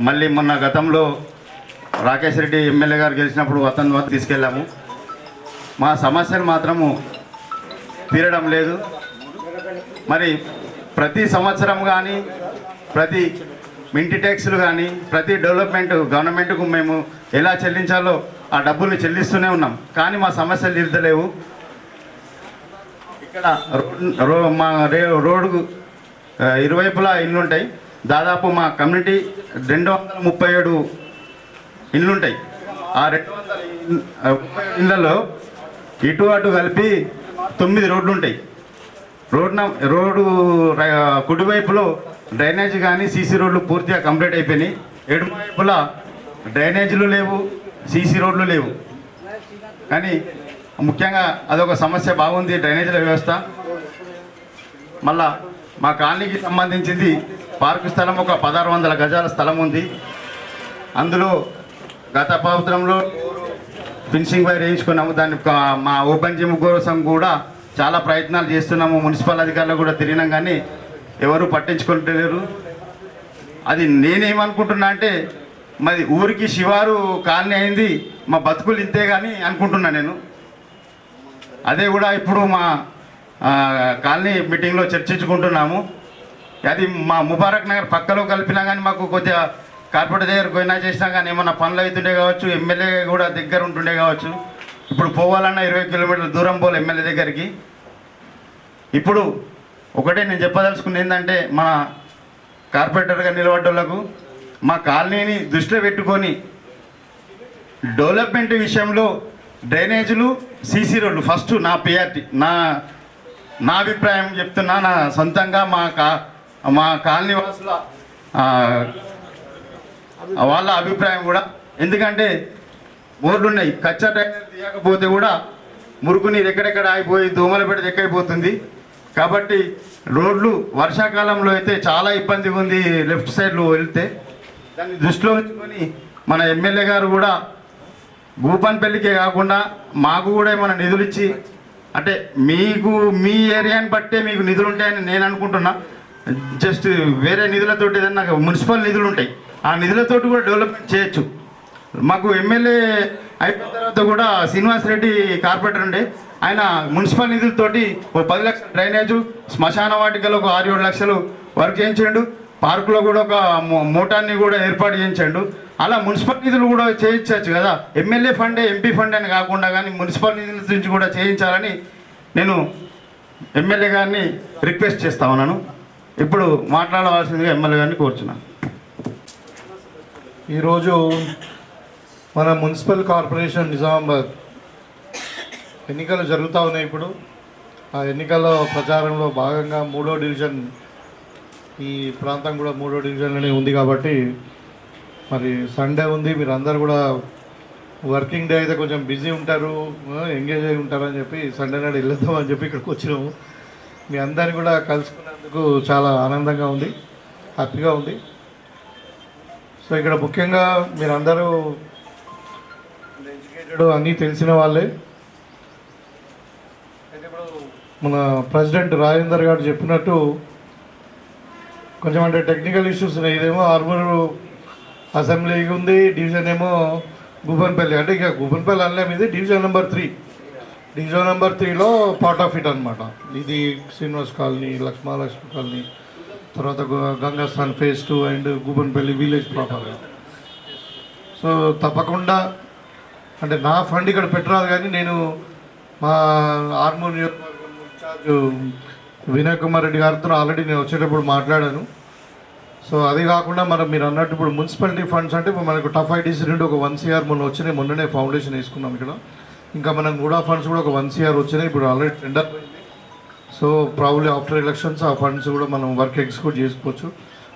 మళ్ళీ మొన్న గతంలో రాకేష్ రెడ్డి ఎమ్మెల్యే గారు గెలిచినప్పుడు అతని వద్ద తీసుకెళ్ళాము. మా సమస్యలు మాత్రము తీరడం లేదు. మరి ప్రతి సంవత్సరం కానీ, ప్రతి మింటి ట్యాక్స్లు కానీ, ప్రతి డెవలప్మెంట్ గవర్నమెంట్కు మేము ఎలా చెల్లించాలో ఆ డబ్బుల్ని చెల్లిస్తూనే ఉన్నాం. కానీ మా సమస్యలు తీర్చలేవు. ఇక్కడ మా రోడ్డు ఇరువైపులా ఇల్లు ఉంటాయి. దాదాపు మా కమ్యూనిటీ 237 ఇళ్ళుంటాయి. ఆ 237 ఇళ్ళలో ఇటు అటు కలిపి 9 రోడ్లు ఉంటాయి. రోడ్డు కుడివైపులో డ్రైనేజ్ కానీ సీసీ రోడ్లు పూర్తిగా కంప్లీట్ అయిపోయినాయి. ఎడమ వైపులా డ్రైనేజీలు లేవు, సీసీ రోడ్లు లేవు. కానీ ముఖ్యంగా అదొక సమస్య బాగుంది, డ్రైనేజీల వ్యవస్థ. మళ్ళా మా కాలనీకి సంబంధించింది పార్కు స్థలం ఒక 1600 గజాల స్థలం ఉంది. అందులో గత సంవత్సరంలో ఫినిషింగ్ వైర్ వేయించుకున్నాము. దాన్ని మా ఓపెన్ జిమ్ కోసం కూడా చాలా ప్రయత్నాలు చేస్తున్నాము. మున్సిపల్ అధికారులు కూడా తిరిగినాం కానీ ఎవరు పట్టించుకుంటలేరు. అది నేనేమనుకుంటున్నా అంటే మరి ఊరికి శివారు కాలనీ అయింది, మా బతుకులు ఇంతే కానీ అనుకుంటున్నా నేను. అదే కూడా ఇప్పుడు మా కాలనీ మీటింగ్లో చర్చించుకుంటున్నాము. అది మా ముబారక్ నగర్ పక్కలో కలిపినా కానీ మాకు కొద్దిగా కార్పొరేటర్ దగ్గర పోయినా చేసినా కానీ ఏమన్నా పనులు అవుతుండే కావచ్చు, ఎమ్మెల్యే కూడా దగ్గర ఉంటుండే కావచ్చు. ఇప్పుడు పోవాలన్నా 20 కిలోమీటర్ల దూరం పోవాలి ఎమ్మెల్యే దగ్గరికి. ఇప్పుడు ఒకటే నేను చెప్పదలుచుకున్నది ఏంటంటే మన కార్పొరేటర్గా నిలబడ్డోళ్లకు మా కాలనీని దృష్టిలో పెట్టుకొని డెవలప్మెంట్ విషయంలో డ్రైనేజీలు, సీసీ రోడ్లు ఫస్ట్ నా ప్రియారిటీ. నా అభిప్రాయం చెప్తున్నా, నా సొంతంగా మా కాలనీ వాసుల వాళ్ళ అభిప్రాయం కూడా. ఎందుకంటే బోర్డులు ఉన్నాయి, కచ్చా డ్రైనేజ్ తీయకపోతే కూడా మురుకు నీరు ఎక్కడెక్కడ ఆగిపోయి దోమల పెడితే ఎక్కైపోతుంది. కాబట్టి రోడ్లు వర్షాకాలంలో అయితే చాలా ఇబ్బందిగా ఉంది లెఫ్ట్ సైడ్లో వెళ్తే. దాన్ని దృష్టిలో ఉంచుకొని మన ఎమ్మెల్యే గారు కూడా భూపాన్పల్లికే కాకుండా మాకు కూడా ఏమైనా నిధులు ఇచ్చి అంటే మీకు మీ ఏరియాని బట్టే మీకు నిధులు ఉంటాయని నేను అనుకుంటున్నా. జస్ట్ వేరే నిధులతోటి ఏదన్నా మున్సిపల్ నిధులు ఉంటాయి, ఆ నిధులతోటి కూడా డెవలప్మెంట్ చేయొచ్చు. మాకు ఎమ్మెల్యే అయిపోయిన తర్వాత కూడా శ్రీనివాస్ రెడ్డి కార్పొరేటర్ ఉండే, ఆయన మున్సిపల్ నిధులతోటి ఓ 10 లక్షల డ్రైనేజు, శ్మశాన వాటికలో ఒక 6-7 లక్షలు వర్క్ చేయించాడు, పార్కులో కూడా ఒక మోటార్ని కూడా ఏర్పాటు చేయించాడు. అలా మున్సిపల్ నిధులు కూడా చేయించవచ్చు కదా, ఎమ్మెల్యే ఫండే ఎంపీ ఫండ్ అని కాకుండా కానీ మున్సిపల్ నిధుల నుంచి కూడా చేయించాలని నేను ఎమ్మెల్యే గారిని రిక్వెస్ట్ చేస్తా ఉన్నాను. ఇప్పుడు మాట్లాడవలసిందిగా ఎమ్మెల్యే గారిని కోరుచున్నాను. ఈరోజు మన మున్సిపల్ కార్పొరేషన్ నిజామాబాద్ ఎన్నికలు జరుగుతూ ఉన్నాయి. ఇప్పుడు ఆ ఎన్నికల ప్రచారంలో భాగంగా 3వ డివిజన్, ఈ ప్రాంతం కూడా 3వ డివిజన్లోనే ఉంది కాబట్టి మరి సండే ఉంది, మీరు అందరు కూడా వర్కింగ్ డే అయితే కొంచెం బిజీ ఉంటారు, ఎంగేజ్ అయి ఉంటారని చెప్పి సండే నాడు వెళ్ళొద్దామని చెప్పి ఇక్కడికి వచ్చినాము. మీ అందరిని కూడా కలుసుకున్నందుకు చాలా ఆనందంగా ఉంది, హ్యాపీగా ఉంది. సో ఇక్కడ ముఖ్యంగా మీరందరూ ఎడ్యుకేటెడ్, అన్నీ తెలిసిన వాళ్ళే. అయితే ఇప్పుడు మన ప్రెసిడెంట్ రాజేందర్ గారు చెప్పినట్టు కొంచెం అంటే టెక్నికల్ ఇష్యూస్ ఉన్నాయి. ఇదేమో ఆర్మూరు అసెంబ్లీ ఉంది, డివిజన్ ఏమో గుబన్పల్లి, అంటే ఇక గుబన్పల్లి అనలేము, ఇది డివిజన్ నెంబర్ 3. డివిజన్ నెంబర్ 3లో పార్ట్ ఆఫ్ ఇట్ అనమాట. ఇది శ్రీనివాస్ కాలనీ, లక్ష్మీ కాలనీ, తర్వాత Gangasthan phase 2 and Gopanpally village ప్రాపర్గా. సో తప్పకుండా అంటే నా ఫండ్ ఇక్కడ పెట్టరాదు, కానీ నేను మా ఆర్మూర్ నియోజకవర్గం ఇన్ఛార్జ్ వినయ్ కుమార్ రెడ్డి గారితో ఆల్రెడీ నేను వచ్చేటప్పుడు మాట్లాడాను. సో అది కాకుండా మీరు అన్నట్టు ఇప్పుడు మున్సిపాలిటీ ఫండ్స్ అంటే ఇప్పుడు మనకు టఫ్ ఐటీసీ నుండి ఒక 1 CR మొన్ననే ఫౌండేషన్ వేసుకున్నాం ఇక్కడ. ఇంకా మనం కూడా ఫండ్స్ కూడా ఒక 1 CR వచ్చినాయి, ఇప్పుడు ఆల్రెడీ టెండర్ పోయింది. సో ప్రాబ్లీ ఆఫ్టర్ ఎలక్షన్స్ ఆ ఫండ్స్ కూడా మనం వర్క్ ఎగ్జిక్యూట్ చేసుకోవచ్చు.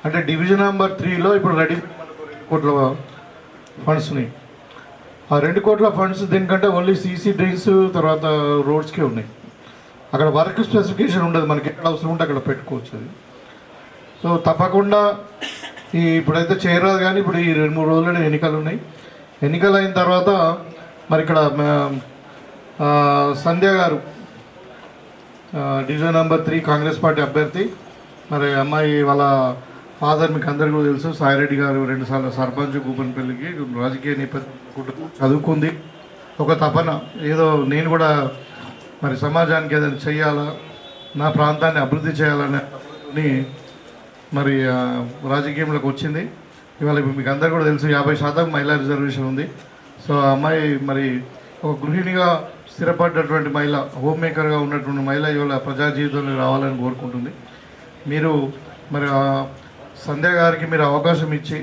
అంటే డివిజన్ నెంబర్ 3లో ఇప్పుడు రెడీ మనకు 2 కోట్ల ఫండ్స్ ఉన్నాయి. ఆ 2 కోట్ల ఫండ్స్ దీనికంటే ఓన్లీ సీసీ డ్రైన్స్ తర్వాత రోడ్స్కే ఉన్నాయి. అక్కడ వర్క్ స్పెసిఫికేషన్ ఉండదు, మనకి ఎక్కడ అవసరం ఉంటే అక్కడ పెట్టుకోవచ్చు అది. సో తప్పకుండా ఇప్పుడైతే చేయరాదు, కానీ ఇప్పుడు ఈ 2-3 రోజుల్లోనే ఎన్నికలు ఉన్నాయి. ఎన్నికలు అయిన తర్వాత మరి ఇక్కడ సంధ్య గారు డివిజన్ నెంబర్ 3 కాంగ్రెస్ పార్టీ అభ్యర్థి, మరి అమ్మాయి వాళ్ళ ఫాదర్ మీకు అందరికీ కూడా తెలుసు, సాయిరెడ్డి గారు 2 సార్లు సర్పంచ్ కూపన్పల్లికి, రాజకీయ నేపథ్యం చదువుకుంది. ఒక తపన ఏదో నేను కూడా మరి సమాజానికి ఏదైనా చెయ్యాలా, నా ప్రాంతాన్ని అభివృద్ధి చేయాలని మరి రాజకీయంలోకి వచ్చింది. ఇవాళ మీకు అందరూ కూడా తెలుసు 50% మహిళా రిజర్వేషన్ ఉంది. సో ఆ అమ్మాయి మరి ఒక గృహిణిగా స్థిరపడ్డటువంటి మహిళ, హోమ్ మేకర్గా ఉన్నటువంటి మహిళ ఇవాళ ప్రజా జీవితంలో రావాలని కోరుకుంటుంది. మీరు మరి సంధ్య గారికి మీరు అవకాశం ఇచ్చి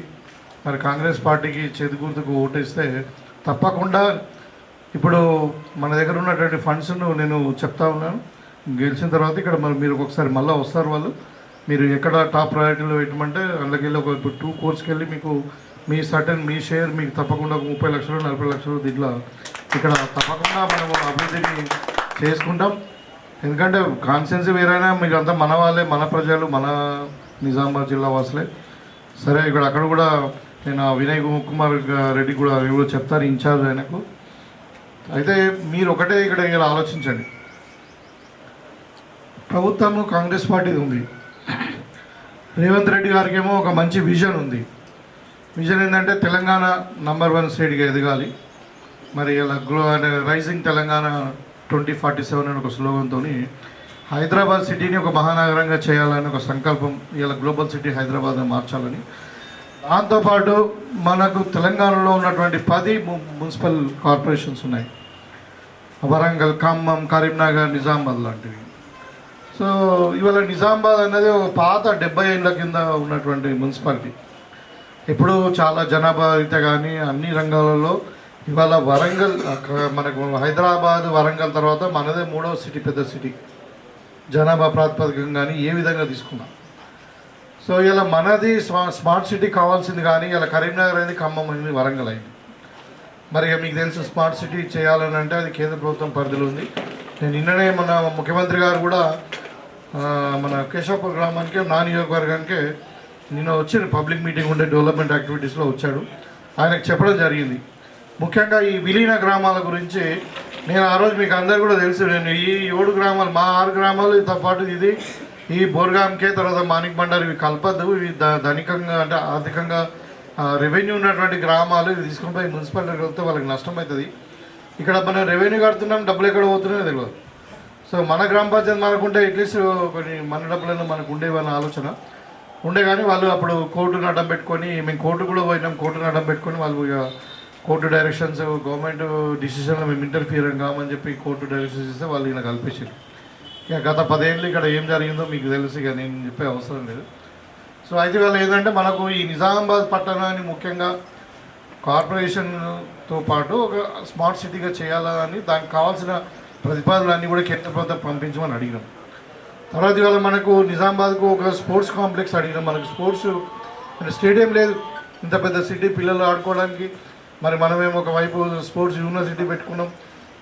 మరి కాంగ్రెస్ పార్టీకి చేతి గుర్తుకు ఓటేస్తే తప్పకుండా ఇప్పుడు మన దగ్గర ఉన్నటువంటి ఫండ్స్ను నేను చెప్తా ఉన్నాను. గెలిచిన తర్వాత ఇక్కడ మరి మీరు ఒకసారి మళ్ళీ వస్తారు, వాళ్ళు మీరు ఎక్కడ టాప్ ప్రయారిటీలో పెట్టమంటే అందులోకి వెళ్ళి ఒక 2 కోర్స్కి వెళ్ళి మీకు మీ షేర్ మీకు తప్పకుండా 30 లక్షలు 40 లక్షలు దీంట్లో ఇక్కడ తప్పకుండా మనము అభివృద్ధిని చేసుకుంటాం. ఎందుకంటే కాన్స్టిట్యున్సీ వేరైనా మీకు అంతా మన వాళ్ళే, మన ప్రజలు, మన నిజామాబాద్ జిల్లా వాసులే. సరే ఇక్కడ అక్కడ కూడా నేను వినయ్ కుమార్ రెడ్డి కూడా చెప్తాను, ఇన్ఛార్జ్ ఆయనకు. అయితే మీరు ఒకటే ఇక్కడ ఇలా ఆలోచించండి, ప్రభుత్వము కాంగ్రెస్ పార్టీది ఉంది, రేవంత్ రెడ్డి గారికి ఏమో ఒక మంచి విజన్ ఉంది. విజన్ ఏంటంటే తెలంగాణ నంబర్ 1 స్టేట్గా ఎదగాలి. మరి ఇలా రైజింగ్ తెలంగాణ 2047 అని ఒక స్లోగన్తో హైదరాబాద్ సిటీని ఒక మహానగరంగా చేయాలని ఒక సంకల్పం, ఇలా గ్లోబల్ సిటీ హైదరాబాద్ని మార్చాలని. దాంతోపాటు మనకు తెలంగాణలో ఉన్నటువంటి 10 మున్సిపల్ కార్పొరేషన్స్ ఉన్నాయి, వరంగల్, ఖమ్మం, కరీంనగర్, నిజామాబాద్ లాంటివి. సో ఇవాళ నిజామాబాద్ అనేది ఒక పాత 70 ఏళ్ళ కింద ఉన్నటువంటి మున్సిపాలిటీ. ఇప్పుడు చాలా జనాభా అయితే కానీ అన్ని రంగాలలో ఇవాళ వరంగల్ మనకు హైదరాబాద్, వరంగల్ తర్వాత మనదే 3వ సిటీ, పెద్ద సిటీ జనాభా ప్రాతిపదికం కానీ ఏ విధంగా తీసుకున్నాం. సో ఇలా మనది స్మార్ట్ సిటీ కావాల్సింది, కానీ ఇలా కరీంనగర్ అయింది, ఖమ్మం అయింది, వరంగల్ అయింది. మరి మీకు తెలుసు స్మార్ట్ సిటీ చేయాలని అంటే అది కేంద్ర ప్రభుత్వం పరిధిలో ఉంది. నేను నిన్ననే మన ముఖ్యమంత్రి గారు కూడా మన కేశవపూర్ గ్రామానికి, నా నియోజకవర్గానికి నిన్న వచ్చి పబ్లిక్ మీటింగ్ ఉండే డెవలప్మెంట్ యాక్టివిటీస్లో వచ్చాడు. ఆయనకు చెప్పడం జరిగింది. ముఖ్యంగా ఈ విలీన గ్రామాల గురించి నేను ఆ రోజు మీకు అందరు కూడా తెలుసు, నేను ఈ 7 గ్రామాలు, మా 6 గ్రామాలతో పాటు ఇది ఈ బోర్గాంకే, తర్వాత మాణిక్ బండారు, ఇవి కలపద్దు, ఇవి ధనికంగా అంటే ఆర్థికంగా రెవెన్యూ ఉన్నటువంటి గ్రామాలు, ఇవి తీసుకుని పోయి మున్సిపాలిటీకి వెళ్తే వాళ్ళకి నష్టం అవుతుంది. ఇక్కడ మనం రెవెన్యూ కడుతున్నాం, డబ్బులు ఎక్కడ పోతున్నాయో తెలియదు. సో మన గ్రామ పంచాయతీ మనకుంటే అట్లీస్ట్ కొన్ని మన డబ్బులను మనకు ఉండేవన్న ఆలోచన ఉండే, కానీ వాళ్ళు అప్పుడు కోర్టును అడ్డం పెట్టుకొని, మేము కోర్టు కూడా పోయినాం, కోర్టును అడ్డం పెట్టుకొని వాళ్ళు ఇక కోర్టు డైరెక్షన్స్, గవర్నమెంట్ డిసిషన్లో మేము ఇంటర్ఫియర్ కామని చెప్పి కోర్టు డైరెక్షన్స్ ఇస్తే వాళ్ళు ఈయన కల్పించారు. ఇక గత 10 ఏళ్ళు ఇక్కడ ఏం జరిగిందో మీకు తెలుసు, ఇక నేను చెప్పే అవసరం లేదు. సో అయితే వాళ్ళు ఏంటంటే మనకు ఈ నిజామాబాద్ పట్టణాన్ని ముఖ్యంగా కార్పొరేషన్తో పాటు ఒక స్మార్ట్ సిటీగా చేయాలని, దానికి కావాల్సిన ప్రతిపాదనలన్నీ కూడా కేంద్ర ప్రభుత్వం పంపించమని అడిగినాం. తర్వాత ఇవాళ మనకు నిజామాబాద్కు ఒక స్పోర్ట్స్ కాంప్లెక్స్ అడిగినాం. మనకు స్పోర్ట్స్ స్టేడియం లేదు, ఇంత పెద్ద సిటీ పిల్లలు ఆడుకోవడానికి. మరి మనమేమో ఒకవైపు స్పోర్ట్స్ యూనివర్సిటీ పెట్టుకున్నాం,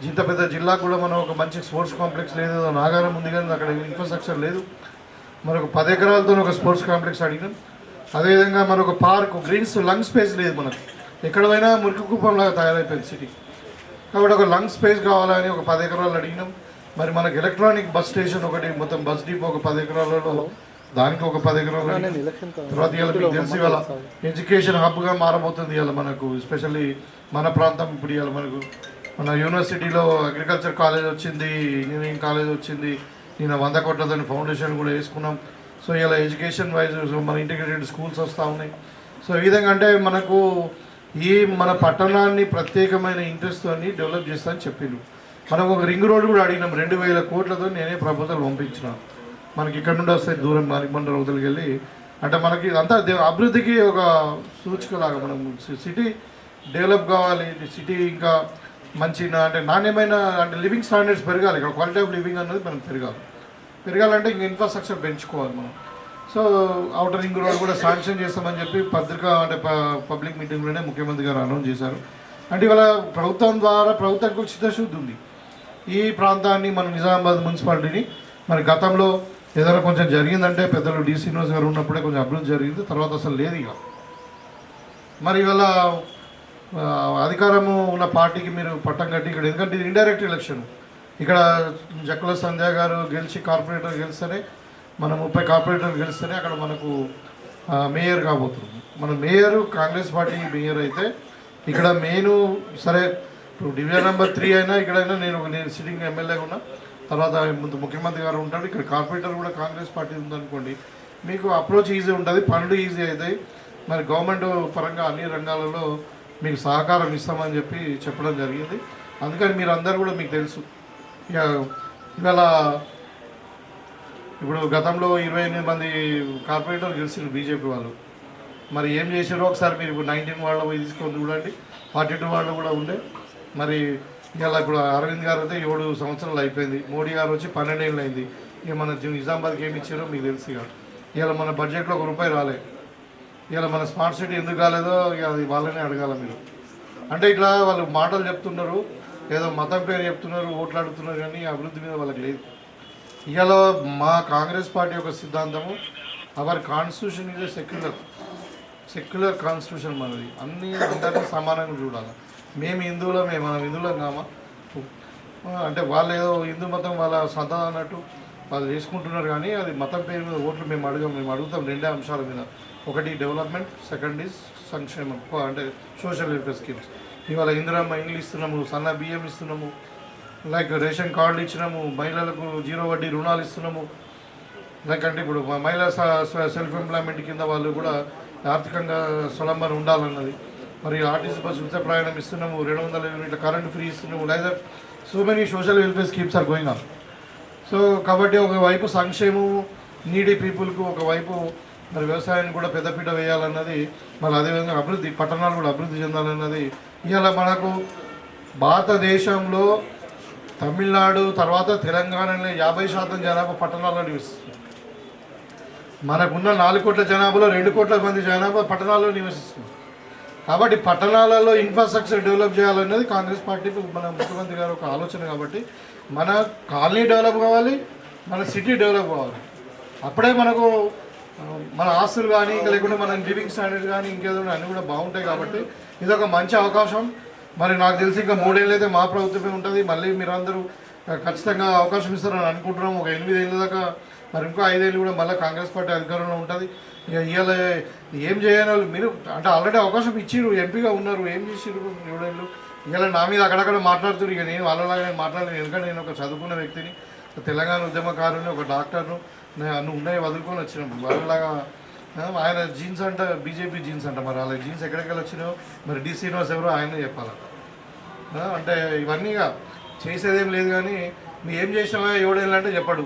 ఇంత పెద్ద జిల్లా కూడా మనం ఒక మంచి స్పోర్ట్స్ కాంప్లెక్స్ లేదు. నాగారం ఉంది కానీ అక్కడ ఇన్ఫ్రాస్ట్రక్చర్ లేదు. మరొక 10 ఎకరాలతో ఒక స్పోర్ట్స్ కాంప్లెక్స్ అడిగినాం. అదేవిధంగా మరొక పార్క్, గ్రీన్స్, లంగ్ స్పేస్ లేదు మనకు, ఎక్కడ పోయినా మురికి కుప్పంలాగా తయారైపోయింది సిటీ. కాబట్టి ఒక లంగ్ స్పేస్ కావాలని ఒక 10 ఎకరాలు అడిగినాం. మరి మనకు ఎలక్ట్రానిక్ బస్ స్టేషన్ ఒకటి, మొత్తం బస్ డిపో ఒక 10 ఎకరాలలో, దానికి ఒక 10 ఎకరాలు. తర్వాత ఇవాళ మీకు తెలిసి ఇవాళ ఎడ్యుకేషన్ హబ్గా మారబోతుంది. ఇవాళ మనకు ఎస్పెషల్లీ మన ప్రాంతం ఇప్పుడు ఇవాళ మనకు మన యూనివర్సిటీలో అగ్రికల్చర్ కాలేజ్ వచ్చింది, ఇంజనీరింగ్ కాలేజ్ వచ్చింది. నేను 100 కోట్లతోని ఫౌండేషన్ కూడా వేసుకున్నాం. సో ఇలా ఎడ్యుకేషన్ వైజ్ మన ఇంటిగ్రేటెడ్ స్కూల్స్ వస్తూ ఉన్నాయి. సో ఈ విధంగా అంటే మనకు ఈ మన పట్టణాన్ని ప్రత్యేకమైన ఇంట్రెస్ట్తో డెవలప్ చేస్తామని చెప్పిండు. మనం ఒక రింగ్ రోడ్ కూడా అడిగినాం, 2000 కోట్లతో నేనే ప్రపోజల్ పంపించిన. మనకి ఇక్కడ నుండి వస్తే దూరం మాణిక్బండ రౌతులకి వెళ్ళి, అంటే మనకి అంతా అభివృద్ధికి ఒక సూచికలాగా మనం సిటీ డెవలప్ కావాలి, సిటీ ఇంకా మంచి అంటే నాణ్యమైన అంటే లివింగ్ స్టాండర్డ్స్ పెరగాలి. ఇక్కడ క్వాలిటీ ఆఫ్ లివింగ్ అన్నది మనం పెరగాలంటే ఇంక ఇన్ఫ్రాస్ట్రక్చర్ పెంచుకోవాలి మనం. సో అవుటర్ రింగ్ రోడ్ కూడా శాంక్షన్ చేస్తామని చెప్పి పత్రిక అంటే పబ్లిక్ మీటింగ్లోనే ముఖ్యమంత్రి గారు అనౌన్స్ చేశారు. అంటే ఇవాళ ప్రభుత్వం ద్వారా ప్రభుత్వానికి ఒక చిత్తశుద్ధి ఉంది. ఈ ప్రాంతాన్ని మన నిజామాబాద్ మున్సిపాలిటీని మరి గతంలో ఏదైనా కొంచెం జరిగిందంటే పెద్దలు డి శ్రీనివాస్ గారు ఉన్నప్పుడే కొంచెం అభివృద్ధి జరిగింది, తర్వాత అసలు లేదు ఇక. మరి ఇవాళ అధికారము ఉన్న పార్టీకి మీరు పట్టం కట్టి ఇక్కడ, ఎందుకంటే ఇది ఇండైరెక్ట్ ఎలక్షన్, ఇక్కడ జక్కుల సంధ్య గారు గెలిచి కార్పొరేటర్ గెలిస్తేనే, మన 30 కార్పొరేటర్ గెలిస్తేనే అక్కడ మనకు మేయర్ కాబోతుంది. మన మేయర్ కాంగ్రెస్ పార్టీ మేయర్ అయితే ఇక్కడ మెయిన్ సరే ఇప్పుడు డివిజన్ నెంబర్ 3 అయినా ఇక్కడైనా నేను సిట్టింగ్ ఎమ్మెల్యేగా ఉన్నా, తర్వాత ముందు ముఖ్యమంత్రి గారు ఉంటాడు, ఇక్కడ కార్పొరేటర్ కూడా కాంగ్రెస్ పార్టీ ఉందనుకోండి, మీకు అప్రోచ్ ఈజీ ఉంటుంది, పనులు ఈజీ అవుతాయి. మరి గవర్నమెంట్ పరంగా అన్ని రంగాలలో మీకు సహకారం ఇస్తామని చెప్పి చెప్పడం జరిగింది. అందుకని మీరు అందరూ కూడా మీకు తెలుసు ఇవాళ ఇప్పుడు గతంలో 28 మంది కార్పొరేటర్లు గెలిచిన బీజేపీ వాళ్ళు. మరి ఏం చేశారో ఒకసారి మీరు ఇప్పుడు 19 వాళ్ళు పోయి తీసుకొని చూడండి, 42 వాళ్ళు కూడా ఉండే. మరి ఇలా ఇప్పుడు అరవింద్ గారు అయితే 7 సంవత్సరాలు అయిపోయింది, మోడీ గారు వచ్చి 12 ఏళ్ళు అయింది. ఇక మన నిజామాబాద్కి ఏమి ఇచ్చారో మీకు తెలుసు. ఇక ఇలా మన బడ్జెట్లో ₹1 రాలే. ఇలా మన స్మార్ట్ సిటీ ఎందుకు కాలేదో ఇక అది వాళ్ళనే అడగాల మీరు. అంటే ఇట్లా వాళ్ళు మాటలు చెప్తున్నారు, ఏదో మతం పేరు చెప్తున్నారు, ఓట్లు అడుగుతున్నారు, కానీ అభివృద్ధి మీద వాళ్ళకి లేదు. ఇవాళ మా కాంగ్రెస్ పార్టీ యొక్క సిద్ధాంతము, our constitution is secular constitution. మనది అందరినీ సమానంగా చూడాలి. మేము మనం హిందువులం కామా అంటే వాళ్ళు ఏదో హిందూ మతం వాళ్ళ సొంత అన్నట్టు వాళ్ళు చేసుకుంటున్నారు, కానీ అది మతం పేరు మీద ఓట్లు మేము అడుగుతాం 2 అంశాల మీద. ఒకటి డెవలప్మెంట్, సెకండ్ ఈజ్ సంక్షేమం అంటే సోషల్ వెల్ఫేర్ స్కీమ్స్. ఇవాళ ఇందిరమ్మ ఇండ్లు ఇస్తున్నాము, సన్న బియ్యం ఇస్తున్నాము, లైక్ రేషన్ కార్డులు ఇచ్చినాము, మహిళలకు 0 వడ్డీ రుణాలు ఇస్తున్నాము. లైక్ అంటే ఇప్పుడు మహిళా సెల్ఫ్ ఎంప్లాయ్మెంట్ కింద వాళ్ళు కూడా ఆర్థికంగా స్వలంబన ఉండాలన్నది. మరి ఆర్టీసీ బస్సు ఉచిత ప్రయాణం ఇస్తున్నాము, 200 యూనిట్ల కరెంట్ ఫ్రీ ఇస్తున్నాము. Like that so many social welfare schemes are going on. So కాబట్టి ఒకవైపు సంక్షేమం నీడీ పీపుల్కు, ఒకవైపు మరి వ్యవసాయాన్ని కూడా పెద్దపీట వేయాలన్నది, మరి అదేవిధంగా అభివృద్ధి పట్టణాలు కూడా అభివృద్ధి చెందాలన్నది. ఇవాళ మనకు భారతదేశంలో తమిళనాడు తర్వాత తెలంగాణలో 50% జనాభా పట్టణాల్లో నివసిస్తుంది. మనకున్న 4 కోట్ల జనాభాలో 2 కోట్ల మంది జనాభా పట్టణాల్లో నివసిస్తుంది. కాబట్టి పట్టణాలలో ఇన్ఫ్రాస్ట్రక్చర్ డెవలప్ చేయాలన్నది కాంగ్రెస్ పార్టీ మన ముఖ్యమంత్రి గారు ఒక ఆలోచన. కాబట్టి మన కాలనీ డెవలప్ కావాలి, మన సిటీ డెవలప్ కావాలి. అప్పుడే మనకు మన ఆస్తులు కానీ ఇంకా లేకుంటే మన లివింగ్ స్టాండర్డ్ కానీ ఇంకేదో అన్నీ కూడా బాగుంటాయి. కాబట్టి ఇది ఒక మంచి అవకాశం. మరి నాకు తెలిసి ఇంకా 3 ఏళ్ళు అయితే మా ప్రభుత్వమే ఉంటుంది. మళ్ళీ మీరందరూ ఖచ్చితంగా అవకాశం ఇస్తారని అనుకుంటున్నాం. ఒక 8 ఏళ్ళ దాకా మరి ఇంకో 5 ఏళ్ళు కూడా మళ్ళీ కాంగ్రెస్ పార్టీ అధికారంలో ఉంటుంది. ఇక ఇవాళ ఏం చేయని వాళ్ళు మీరు అంటే ఆల్రెడీ అవకాశం ఇచ్చిర్రు, ఎంపీగా ఉన్నారు, ఏం చేసిర్రు 7 ఏళ్ళు. ఇవాళ నా మీద అక్కడక్కడ మాట్లాడుతున్నారు. ఇక నేను వాళ్ళలాగా మాట్లాడలేదు, ఎందుకంటే నేను ఒక చదువుకున్న వ్యక్తిని, తెలంగాణ ఉద్యమకారుని, ఒక డాక్టర్ను, అన్నీ ఉన్నాయి వదులుకొని వచ్చినాం. వాళ్ళలాగా ఆయన జీన్స్ అంట బీజేపీ జీన్స్ అంట, మరి వాళ్ళ జీన్స్ ఎక్కడికెళ్ళి వచ్చినాయో మరి డి శ్రీనివాస్ ఎవరో ఆయనే చెప్పాలి. అంటే ఇవన్నీ చేసేదేం లేదు. కానీ నువ్వు ఏం చేసినావా 7 ఏళ్ళు అంటే చెప్పడు.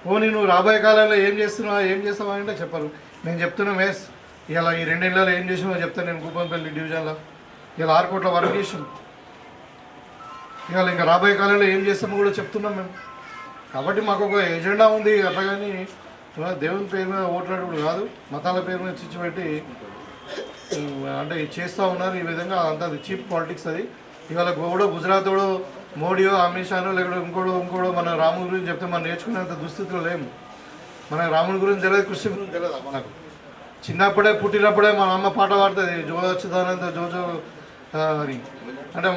పోనీ నువ్వు రాబోయే కాలంలో ఏం చేస్తావా అంటే చెప్పరు. నేను చెప్తున్నా మేస్ ఇలా ఈ 2 ఏళ్ళలో ఏం చేసినావో చెప్తాను. నేను కూపన్పల్లి డివిజన్లో ఇలా 6 కోట్ల వర్క్ చేసాం. ఇవాళ ఇంకా రాబోయే కాలంలో ఏం చేస్తామో కూడా చెప్తున్నాం మేము. కాబట్టి మాకు ఒక ఎజెండా ఉంది. అట్లాగని దేవుని పేరు మీద ఓట్లాడు కాదు, మతాల పేరు మీద చిచ్చు పెట్టి అంటే చేస్తూ ఉన్నారు. ఈ విధంగా అంత చీప్ పాలిటిక్స్ అది. ఇవాళ కూడా గుజరాతోడు మోడీయో అమిత్ షానో లేకపోతే ఇంకోడో మన రాముడి గురించి చెప్తే మనం నేర్చుకునేంత దుస్థితిలో లేము. మనకు రాముడి గురించి తెలియదు, కృష్ణ గురించి తెలియదు. మనకు చిన్నప్పుడే పుట్టినప్పుడే మన అమ్మ పాట పాడుతుంది జో అచ్యుతానంద జోజో అని. అంటే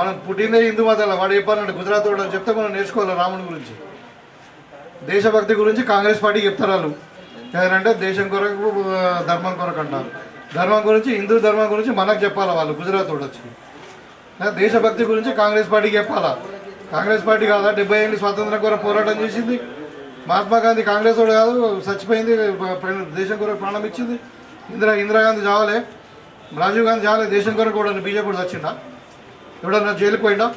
మనం పుట్టిందే హిందూ మతాల. వాడు చెప్పాలంటే గుజరాత్ వాడు చెప్తే మనం నేర్చుకోవాలి రాముడి గురించి. దేశభక్తి గురించి కాంగ్రెస్ పార్టీ చెప్తారు వాళ్ళు. ఏదంటే దేశం కొరకు ధర్మం కొరకు అంటారు. ధర్మం గురించి హిందూ ధర్మం గురించి మనకు చెప్పాలా వాళ్ళు గుజరాత్ వాడు వచ్చి. దేశభక్తి గురించి కాంగ్రెస్ పార్టీకి చెప్పాలా. కాంగ్రెస్ పార్టీ కాదా 70 ఏళ్ళు స్వాతంత్రం కొరకు పోరాటం చేసింది. మహాత్మా గాంధీ కాంగ్రెస్ వాడు కాదు, చచ్చిపోయింది, దేశం కొరకు ప్రాణం ఇచ్చింది. ఇందిరాగాంధీ చావలే, రాజీవ్ గాంధీ చావలే, దేశం కొరకు కూడా బీజేపీ కూడా వచ్చిందా? ఎవడన్నా జైలుకి పోయిందా?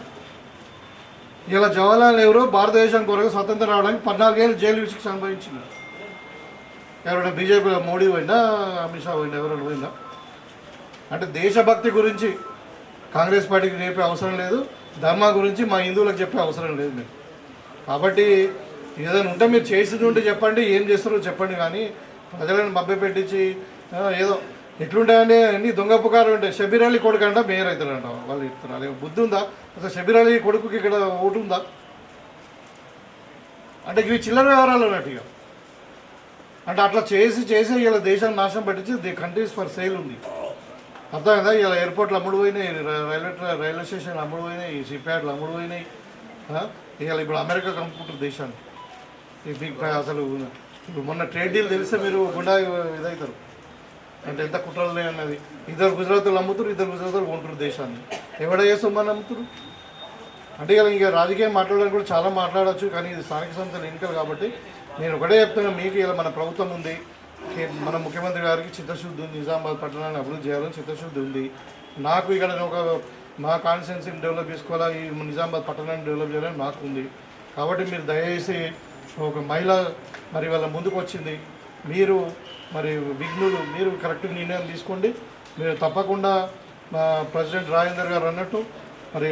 ఇలా జవహర్లాల్ నెహ్రూ భారతదేశం కొరకు స్వతంత్రం రావడానికి 14 ఏళ్ళు జైలు శిక్ష అనుభవించింది. ఎవరైనా బీజేపీ మోడీ పోయిందా, అమిత్ షా పోయిందా, ఎవరైనా పోయిందా? అంటే దేశభక్తి గురించి కాంగ్రెస్ పార్టీకి చెప్పే అవసరం లేదు, ధర్మం గురించి మా హిందువులకు చెప్పే అవసరం లేదు మీరు. కాబట్టి ఏదైనా ఉంటే మీరు చేసింది ఉంటే చెప్పండి, ఏం చేస్తారో చెప్పండి. కానీ ప్రజలను మభ్య పెట్టించి ఏదో ఎట్లుంటాయంటే అన్ని దొంగ పుకారు ఉంటాయి. షబీర్ అలీ కొడుకు అంట మేయర్ అవుతారంట వాళ్ళు చెప్తున్నారు. అదే బుద్ధి ఉందా అసలు? షబీర్ అలీ కొడుకుకి ఇక్కడ ఓటు ఉందా? అంటే ఇవి చిల్లర వ్యవహారాలు ఉన్నట్టుగా. అంటే అట్లా చేసి ఇలా దేశాన్ని నాశనం పట్టించి ది కంట్రీస్ ఫర్ సేల్ ఉంది. అర్థం కదా? ఇలా ఎయిర్పోర్ట్లు అమ్ముడు పోయినాయి, రైల్వే స్టేషన్ అమ్ముడు పోయినాయి, షిప్యార్డ్లు అమ్ముడు పోయినాయి. ఇవాళ ఇప్పుడు అమెరికా కనుక్కుంటారు దేశాన్ని. అసలు ఇప్పుడు మొన్న ట్రేడ్ డీల్ తెలిస్తే మీరు గుండా ఇదవుతారు. అంటే ఎంత కుట్రలు అన్నది. 2 గుజరాతీలు అమ్ముతారు, 2 గుజరాతీలు కొంటారు దేశాన్ని. ఎవడ చేస్తామని అమ్ముతారు? అంటే ఇక రాజకీయం మాట్లాడడానికి కూడా చాలా మాట్లాడచ్చు. కానీ ఇది స్థానిక సంస్థల ఎన్నికలు కాబట్టి నేను ఒకటే చెప్తున్నా, మీకు ఇలా మన ప్రభుత్వం ఉంది, మన ముఖ్యమంత్రి గారికి చిత్తశుద్ధి ఉంది, నిజామాబాద్ పట్టణాన్ని అభివృద్ధి చేయాలని చిత్తశుద్ధి ఉంది. నాకు ఇక్కడ మా కాన్స్టిట్యున్సీని డెవలప్ చేసుకోవాలా, ఈ నిజామాబాద్ పట్టణాన్ని డెవలప్ చేయాలని నాకు ఉంది. కాబట్టి మీరు దయచేసి ఒక మహిళ మరి వాళ్ళ ముందుకు వచ్చింది, మీరు మరి విఘ్నులు, మీరు కరెక్ట్ నిర్ణయం తీసుకోండి. మీరు తప్పకుండా ప్రెసిడెంట్ రాజేందర్ గారు అన్నట్టు మరి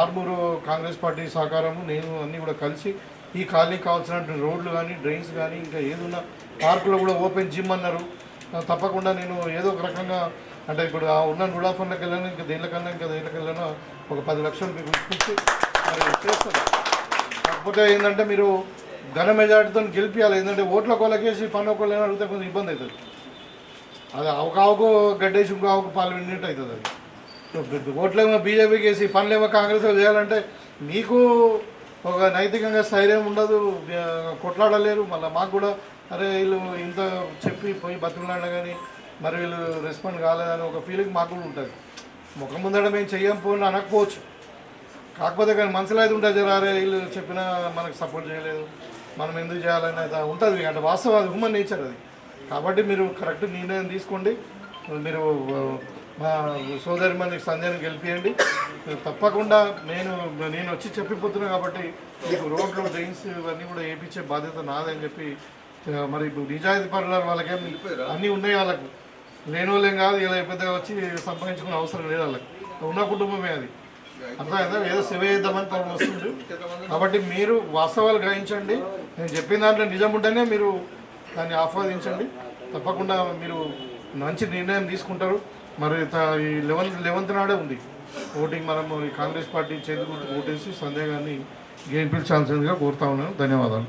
ఆర్మూరు కాంగ్రెస్ పార్టీ సహకారము నేను అన్నీ కూడా కలిసి ఈ కాలనీకి కావాల్సినటువంటి రోడ్లు కానీ డ్రైన్స్ కానీ ఇంకా ఏదున్నా పార్కులో కూడా ఓపెన్ జిమ్ అన్నారు. తప్పకుండా నేను ఏదో ఒక రకంగా అంటే ఇప్పుడు ఉన్న గుడాఫన్లకు వెళ్ళాను, ఇంకా దేనికన్నా వెళ్ళాను ఒక 10 లక్షలు మీకు ఇచ్చి మరి చేస్తాను. కాకపోతే ఏంటంటే మీరు ఘన మెజార్టీతో గెలిపించాలి. ఏంటంటే ఓట్ల కొలకేసి పన్ను ఒకళ్ళు అడిగితే కొంచెం ఇబ్బంది అవుతుంది. అది ఆవుకు గడ్డేసి ఇంకో ఆవుకు పాలు విన్నట్టు అవుతుంది. అది ఓట్లేమో బీజేపీకి వేసి పనులేమో కాంగ్రెస్ చేయాలంటే మీకు ఒక నైతికంగా స్థైర్యం ఉండదు, కొట్లాడలేరు. మళ్ళీ మాకు కూడా అరే వీళ్ళు ఇంత చెప్పి పోయి బతుకులాడినా కానీ మరి వీళ్ళు రెస్పాండ్ కాలేదని ఒక ఫీలింగ్ మాకు కూడా ఉంటుంది. ముఖం ముందట మేము చెయ్యకపోయినా అనకపోవచ్చు, కాకపోతే కానీ మనసులో అయితే ఉంటుంది జర అరే వీళ్ళు చెప్పినా మనకు సపోర్ట్ చేయలేదు, మనం ఎందుకు చేయాలని అయితే ఉంటుంది. అంటే వాస్తవం, అది హ్యూమన్ నేచర్ అది. కాబట్టి మీరు కరెక్ట్ నిర్ణయం తీసుకోండి. మీరు మా సోదరి మందికి సంధ్యను గెలిపియండి. తప్పకుండా నేను వచ్చి చెప్పిపోతున్నాను కాబట్టి మీకు రోడ్లు డ్రైన్స్ ఇవన్నీ కూడా వేయించే బాధ్యత నాదని చెప్పి మరి ఇప్పుడు నిజాయితీ పరుల వాళ్ళకేం అన్నీ ఉన్నాయి, వాళ్ళకు లేని వాళ్ళేం కాదు. ఇలా పెద్దగా వచ్చి సంపాదించుకునే అవసరం లేదు, వాళ్ళకి ఉన్న కుటుంబమే అది. అర్థమైందా? ఏదో సేవ చేద్దామని తను వస్తుంది. కాబట్టి మీరు వాస్తవాలు గ్రహించండి. నేను చెప్పిన దాంట్లో నిజం ఉంటేనే మీరు దాన్ని ఆస్వాదించండి. తప్పకుండా మీరు మంచి నిర్ణయం తీసుకుంటారు. మరి ఈ 11th నాడే ఉంది ఓటింగ్. మనము ఈ కాంగ్రెస్ పార్టీ చేతులు ఓటేసి సంధ్య గారిని గెలిపించాల్సిందిగా కోరుతా ఉన్నాను. ధన్యవాదాలు.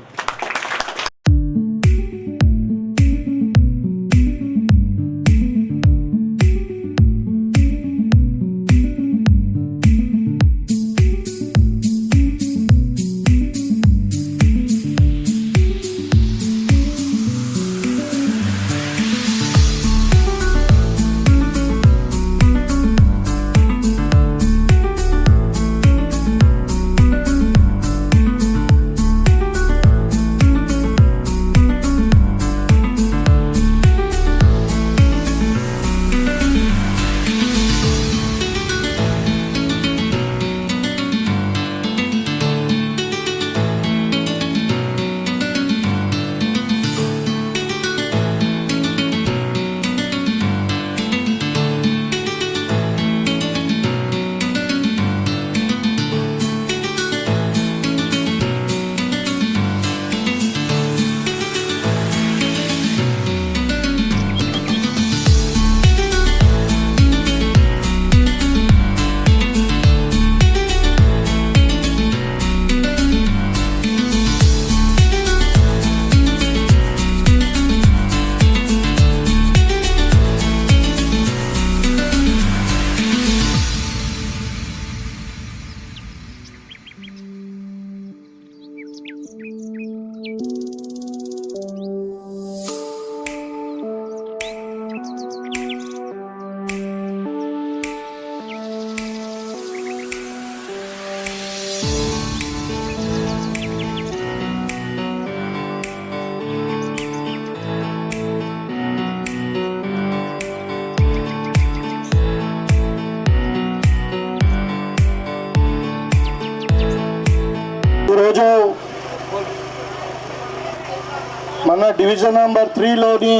మన డివిజన్ నెంబర్ 3లోని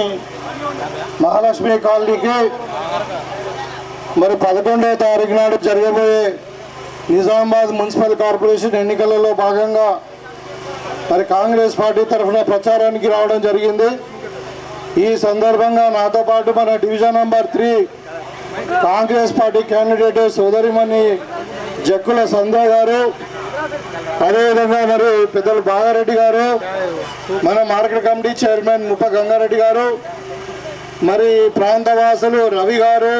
మహాలక్ష్మి కాలనీకి మరి 11వ తారీఖు నాడు జరగబోయే నిజామాబాద్ మున్సిపల్ కార్పొరేషన్ ఎన్నికలలో భాగంగా మరి కాంగ్రెస్ పార్టీ తరఫున ప్రచారానికి రావడం జరిగింది. ఈ సందర్భంగా నాతో పాటు మన division number 3 Congress party candidate సోదరిమణి జక్కుల సంధ్య గారు, అదేవిధంగా మరి పెద్దలు బాగారెడ్డి గారు, మన మార్కెట్ కమిటీ చైర్మన్ ముప్ప గంగారెడ్డి గారు, మరి ప్రాంతవాసులు రవి గారు,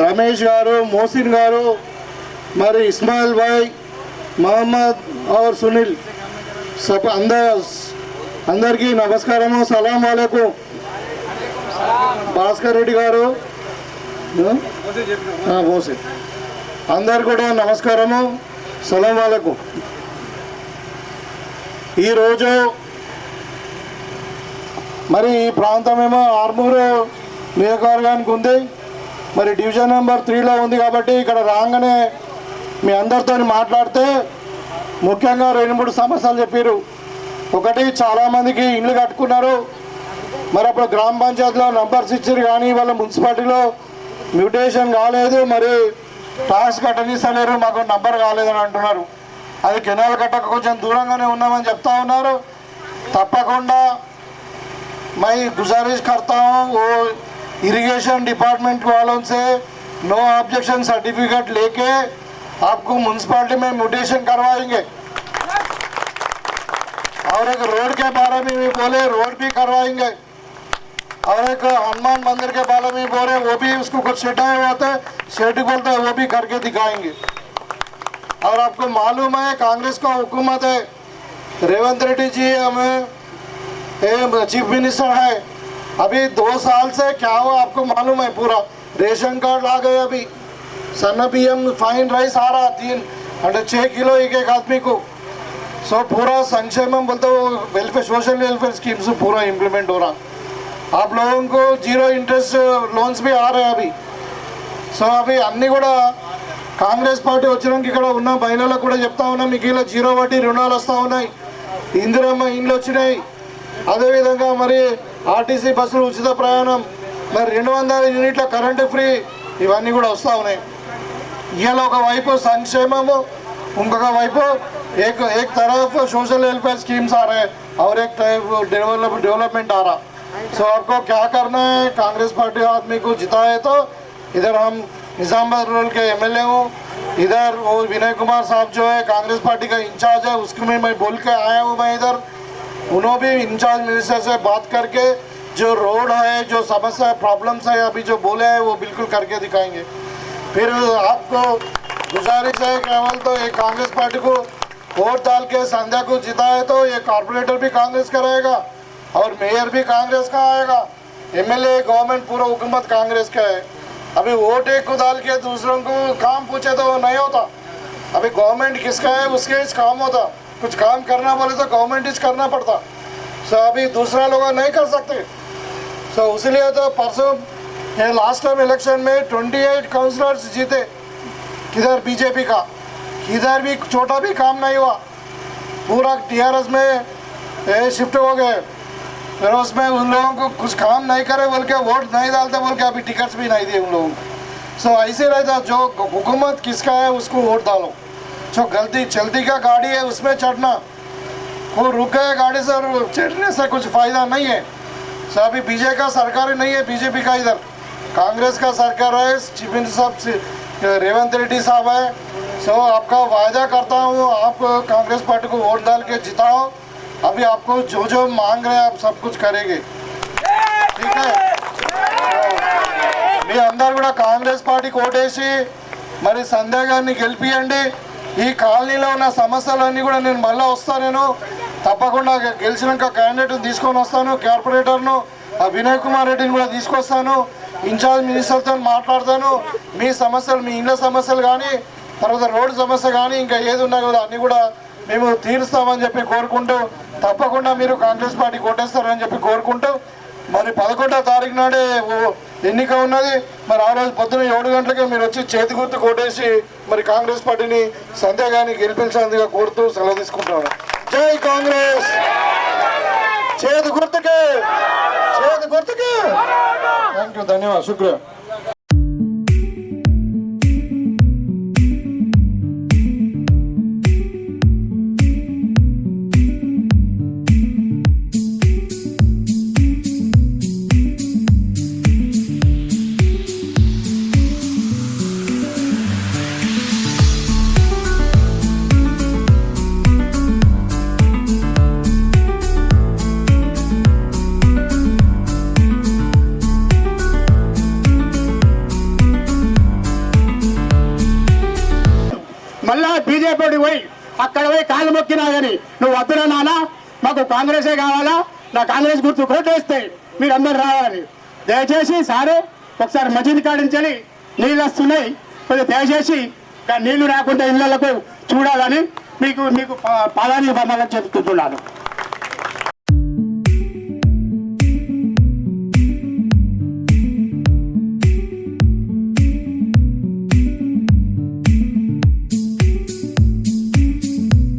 రమేష్ గారు, మోసిన్ గారు, మరి ఇస్మాయిల్ భాయ్, మహమ్మద్ और సునీల్ सब అందరికీ నమస్కారము, సలాం వాలేకుం. భాస్కర్ రెడ్డి గారు, మోసిన్, అందరు కూడా నమస్కారము, సలాం వాలేకుం. ఈరోజు మరి ఈ ప్రాంతమేమో ఆర్మూరు నియోజకవర్గానికి ఉంది, మరి డివిజన్ నెంబర్ 3లో ఉంది. కాబట్టి ఇక్కడ రాగానే మీ అందరితో మాట్లాడితే ముఖ్యంగా 2-3 సమస్యలు చెప్పారు. ఒకటి, చాలామందికి ఇళ్ళు కట్టుకున్నారు, మరి అప్పుడు గ్రామ పంచాయతీలో నంబర్స్ ఇచ్చారు కానీ వాళ్ళ మున్సిపాలిటీలో మ్యూటేషన్ కాలేదు, మరి ట్యాక్స్ కట్టనిస్తలేరు, మాకు నంబర్ కాలేదని అంటున్నారు. అది కెనాల్ కట్టక కొంచెం దూరంగానే ఉన్నామని చెప్తా ఉన్నారు. తప్పకుండా मैं गुजारिश करता हूँ वो इरिगेशन डिपार्टमेंट वालों से नो ऑब्जेक्शन सर्टिफिकेट लेके आपको म्यूनसिपालिटी में म्यूटेशन करवाएंगे. और एक रोड के बारे में भी बोले, रोड भी करवाएंगे. और एक हनुमान मंदिर के बारे में बोले, वो भी उसको कुछ सेटाए होते सेट बोलते हैं, वो भी करके दिखाएंगे. और आपको मालूम है कांग्रेस का हुकूमत है, रेवंत रेड्डी जी हमें चीफ मिनिस्टर है. अभी 2 साल से क्या हुआ आपको मालूम है, पूरा रेशन कार्ड आ गए. अभी सन्ना पीएम फाइन राइस आ रहा 6 किलो एक आदमी को. सो पूरा संक्षेम बोलते वो वेलफेयर सोशल वेलफेयर स्कीम्स पूरा इम्प्लीमेंट हो रहा. आप लोगों को 0 इंटरेस्ट लोन्स भी आ रहे हैं अभी. సో అవి అన్నీ కూడా కాంగ్రెస్ పార్టీ వచ్చినాక ఇక్కడ ఉన్న మహిళలకు కూడా చెప్తా ఉన్నాం, మీకు ఇలా 0 వడ్డీ రుణాలు వస్తూ ఉన్నాయి, ఇందిరమ్మ ఇండ్లు వచ్చినాయి, అదేవిధంగా మరి ఆర్టీసీ బస్సులు ఉచిత ప్రయాణం, మరి 200 యూనిట్ల కరెంటు ఫ్రీ, ఇవన్నీ కూడా వస్తూ ఉన్నాయి. ఇవాళ ఒకవైపు సంక్షేమము, ఇంకొక వైపు एक तरफ सोशल वेलफेयर स्कीम्स आ रहे हैं और एक टाइप डेवलपमेंट आ रहा. सो आपको क्या करना है, कांग्रेस पार्टी आदमी को जिताए तो इधर हम निजामाबाद रूरल के एमएलए हूँ, इधर वो विनय कुमार साहब जो है कांग्रेस पार्टी का इंचार्ज है, उसको मैं बोल के आया हूँ. मैं इधर उन्होंने भी इंचार्ज मिनिस्टर से बात करके जो रोड है, जो समस्या प्रॉब्लम्स है अभी जो बोले हैं वो बिल्कुल करके दिखाएंगे. फिर आपको गुजारिश है केवल तो ये कांग्रेस पार्टी को वोट डाल के संध्या को जिताए तो ये कॉर्पोरेटर भी कांग्रेस का रहेगा और मेयर भी कांग्रेस का आएगा, एमएलए गवर्नमेंट पूरा हुकूमत कांग्रेस का है. अभी वोट एक को डाल के दूसरों को काम पूछे तो वो नहीं होता. अभी गवर्नमेंट किसका है उसके ही काम होता, कुछ काम करना बोले तो गवर्नमेंट ही करना पड़ता. सो अभी दूसरा लोग नहीं कर सकते. सो इसलिए तो परसों ये लास्ट टाइम इलेक्शन में 28 काउंसलर्स जीते, किधर बीजेपी का, किधर भी छोटा भी काम नहीं हुआ, पूरा टीआरएस में शिफ्ट हो गए. फिर उसमें उन लोगों को कुछ काम नहीं करे बोल के वोट नहीं डालते बोल के अभी टिकट्स भी नहीं दिए उन लोगों को. सो ऐसे रहता, जो हुकूमत किसका है उसको वोट डालो. जो गलती चलती का गाड़ी है उसमें चढ़ना, वो रुक गए गाड़ी से और चढ़ने से कुछ फ़ायदा नहीं है. सो अभी बीजेपी का सरकार ही नहीं है, बीजेपी का इधर कांग्रेस का सरकार है, चीफ मिनिस्टर साहब रेवंत रेड्डी साहब है. सो आपका वायदा करता हूँ, आप कांग्रेस पार्टी को वोट डाल के जिताओ. अभी आपको जो जो मांग रहे हैं आप सब कुछ करेंगे, ठीक है. మీ అందరూ కూడా కాంగ్రెస్ పార్టీకి ఓటేసి మరి సంధ్య గారిని గెలిపియండి. ఈ కాలనీలో ఉన్న సమస్యలన్నీ కూడా నేను మళ్ళీ వస్తాను, నేను తప్పకుండా గెలిచినాక క్యాండిడేట్ని తీసుకొని వస్తాను, కార్పొరేటర్ను వినయ్ కుమార్ రెడ్డిని కూడా తీసుకొస్తాను, ఇన్ఛార్జ్ మినిస్టర్తో మాట్లాడతాను. మీ సమస్యలు, మీ ఇళ్ళ సమస్యలు కానీ తర్వాత రోడ్డు సమస్య కానీ ఇంకా ఏది ఉన్నా కదా అన్నీ కూడా మేము తీరుస్తామని చెప్పి కోరుకుంటూ, తప్పకుండా మీరు కాంగ్రెస్ పార్టీ కొట్టేస్తారని చెప్పి కోరుకుంటూ, మరి 11వ తారీఖు నాడే ఎన్నిక ఉన్నది. మరి ఆ రోజు పొద్దున 7 గంటలకే మీరు వచ్చి చేతి గుర్తు కొట్టేసి మరి కాంగ్రెస్ పార్టీని సంధ్య గారిని గెలిపించేందుగా కోరుతూ సెలవు తీసుకుంటాను. జై కాంగ్రెస్, చేదు గుర్తుకే థ్యాంక్ యూ ధన్యవాదాలు శుక్రియా మళ్ళా బీజేపీ పోయి అక్కడ పోయి కాళ్ళు మొక్కినా కానీ నువ్వు వద్దురా నానా మాకు కాంగ్రెసే కావాలా నా కాంగ్రెస్ గుర్తు కోటేస్తే మీరు అందరు రావాలని దయచేసి సారే ఒకసారి మసీదు కాడించాలి నీళ్ళు వస్తున్నాయి కొద్దిగా దయచేసి నీళ్లు రాకుండా ఇళ్లకు చూడాలని మీకు పాదానికి బంధాలను చెప్తున్నాను.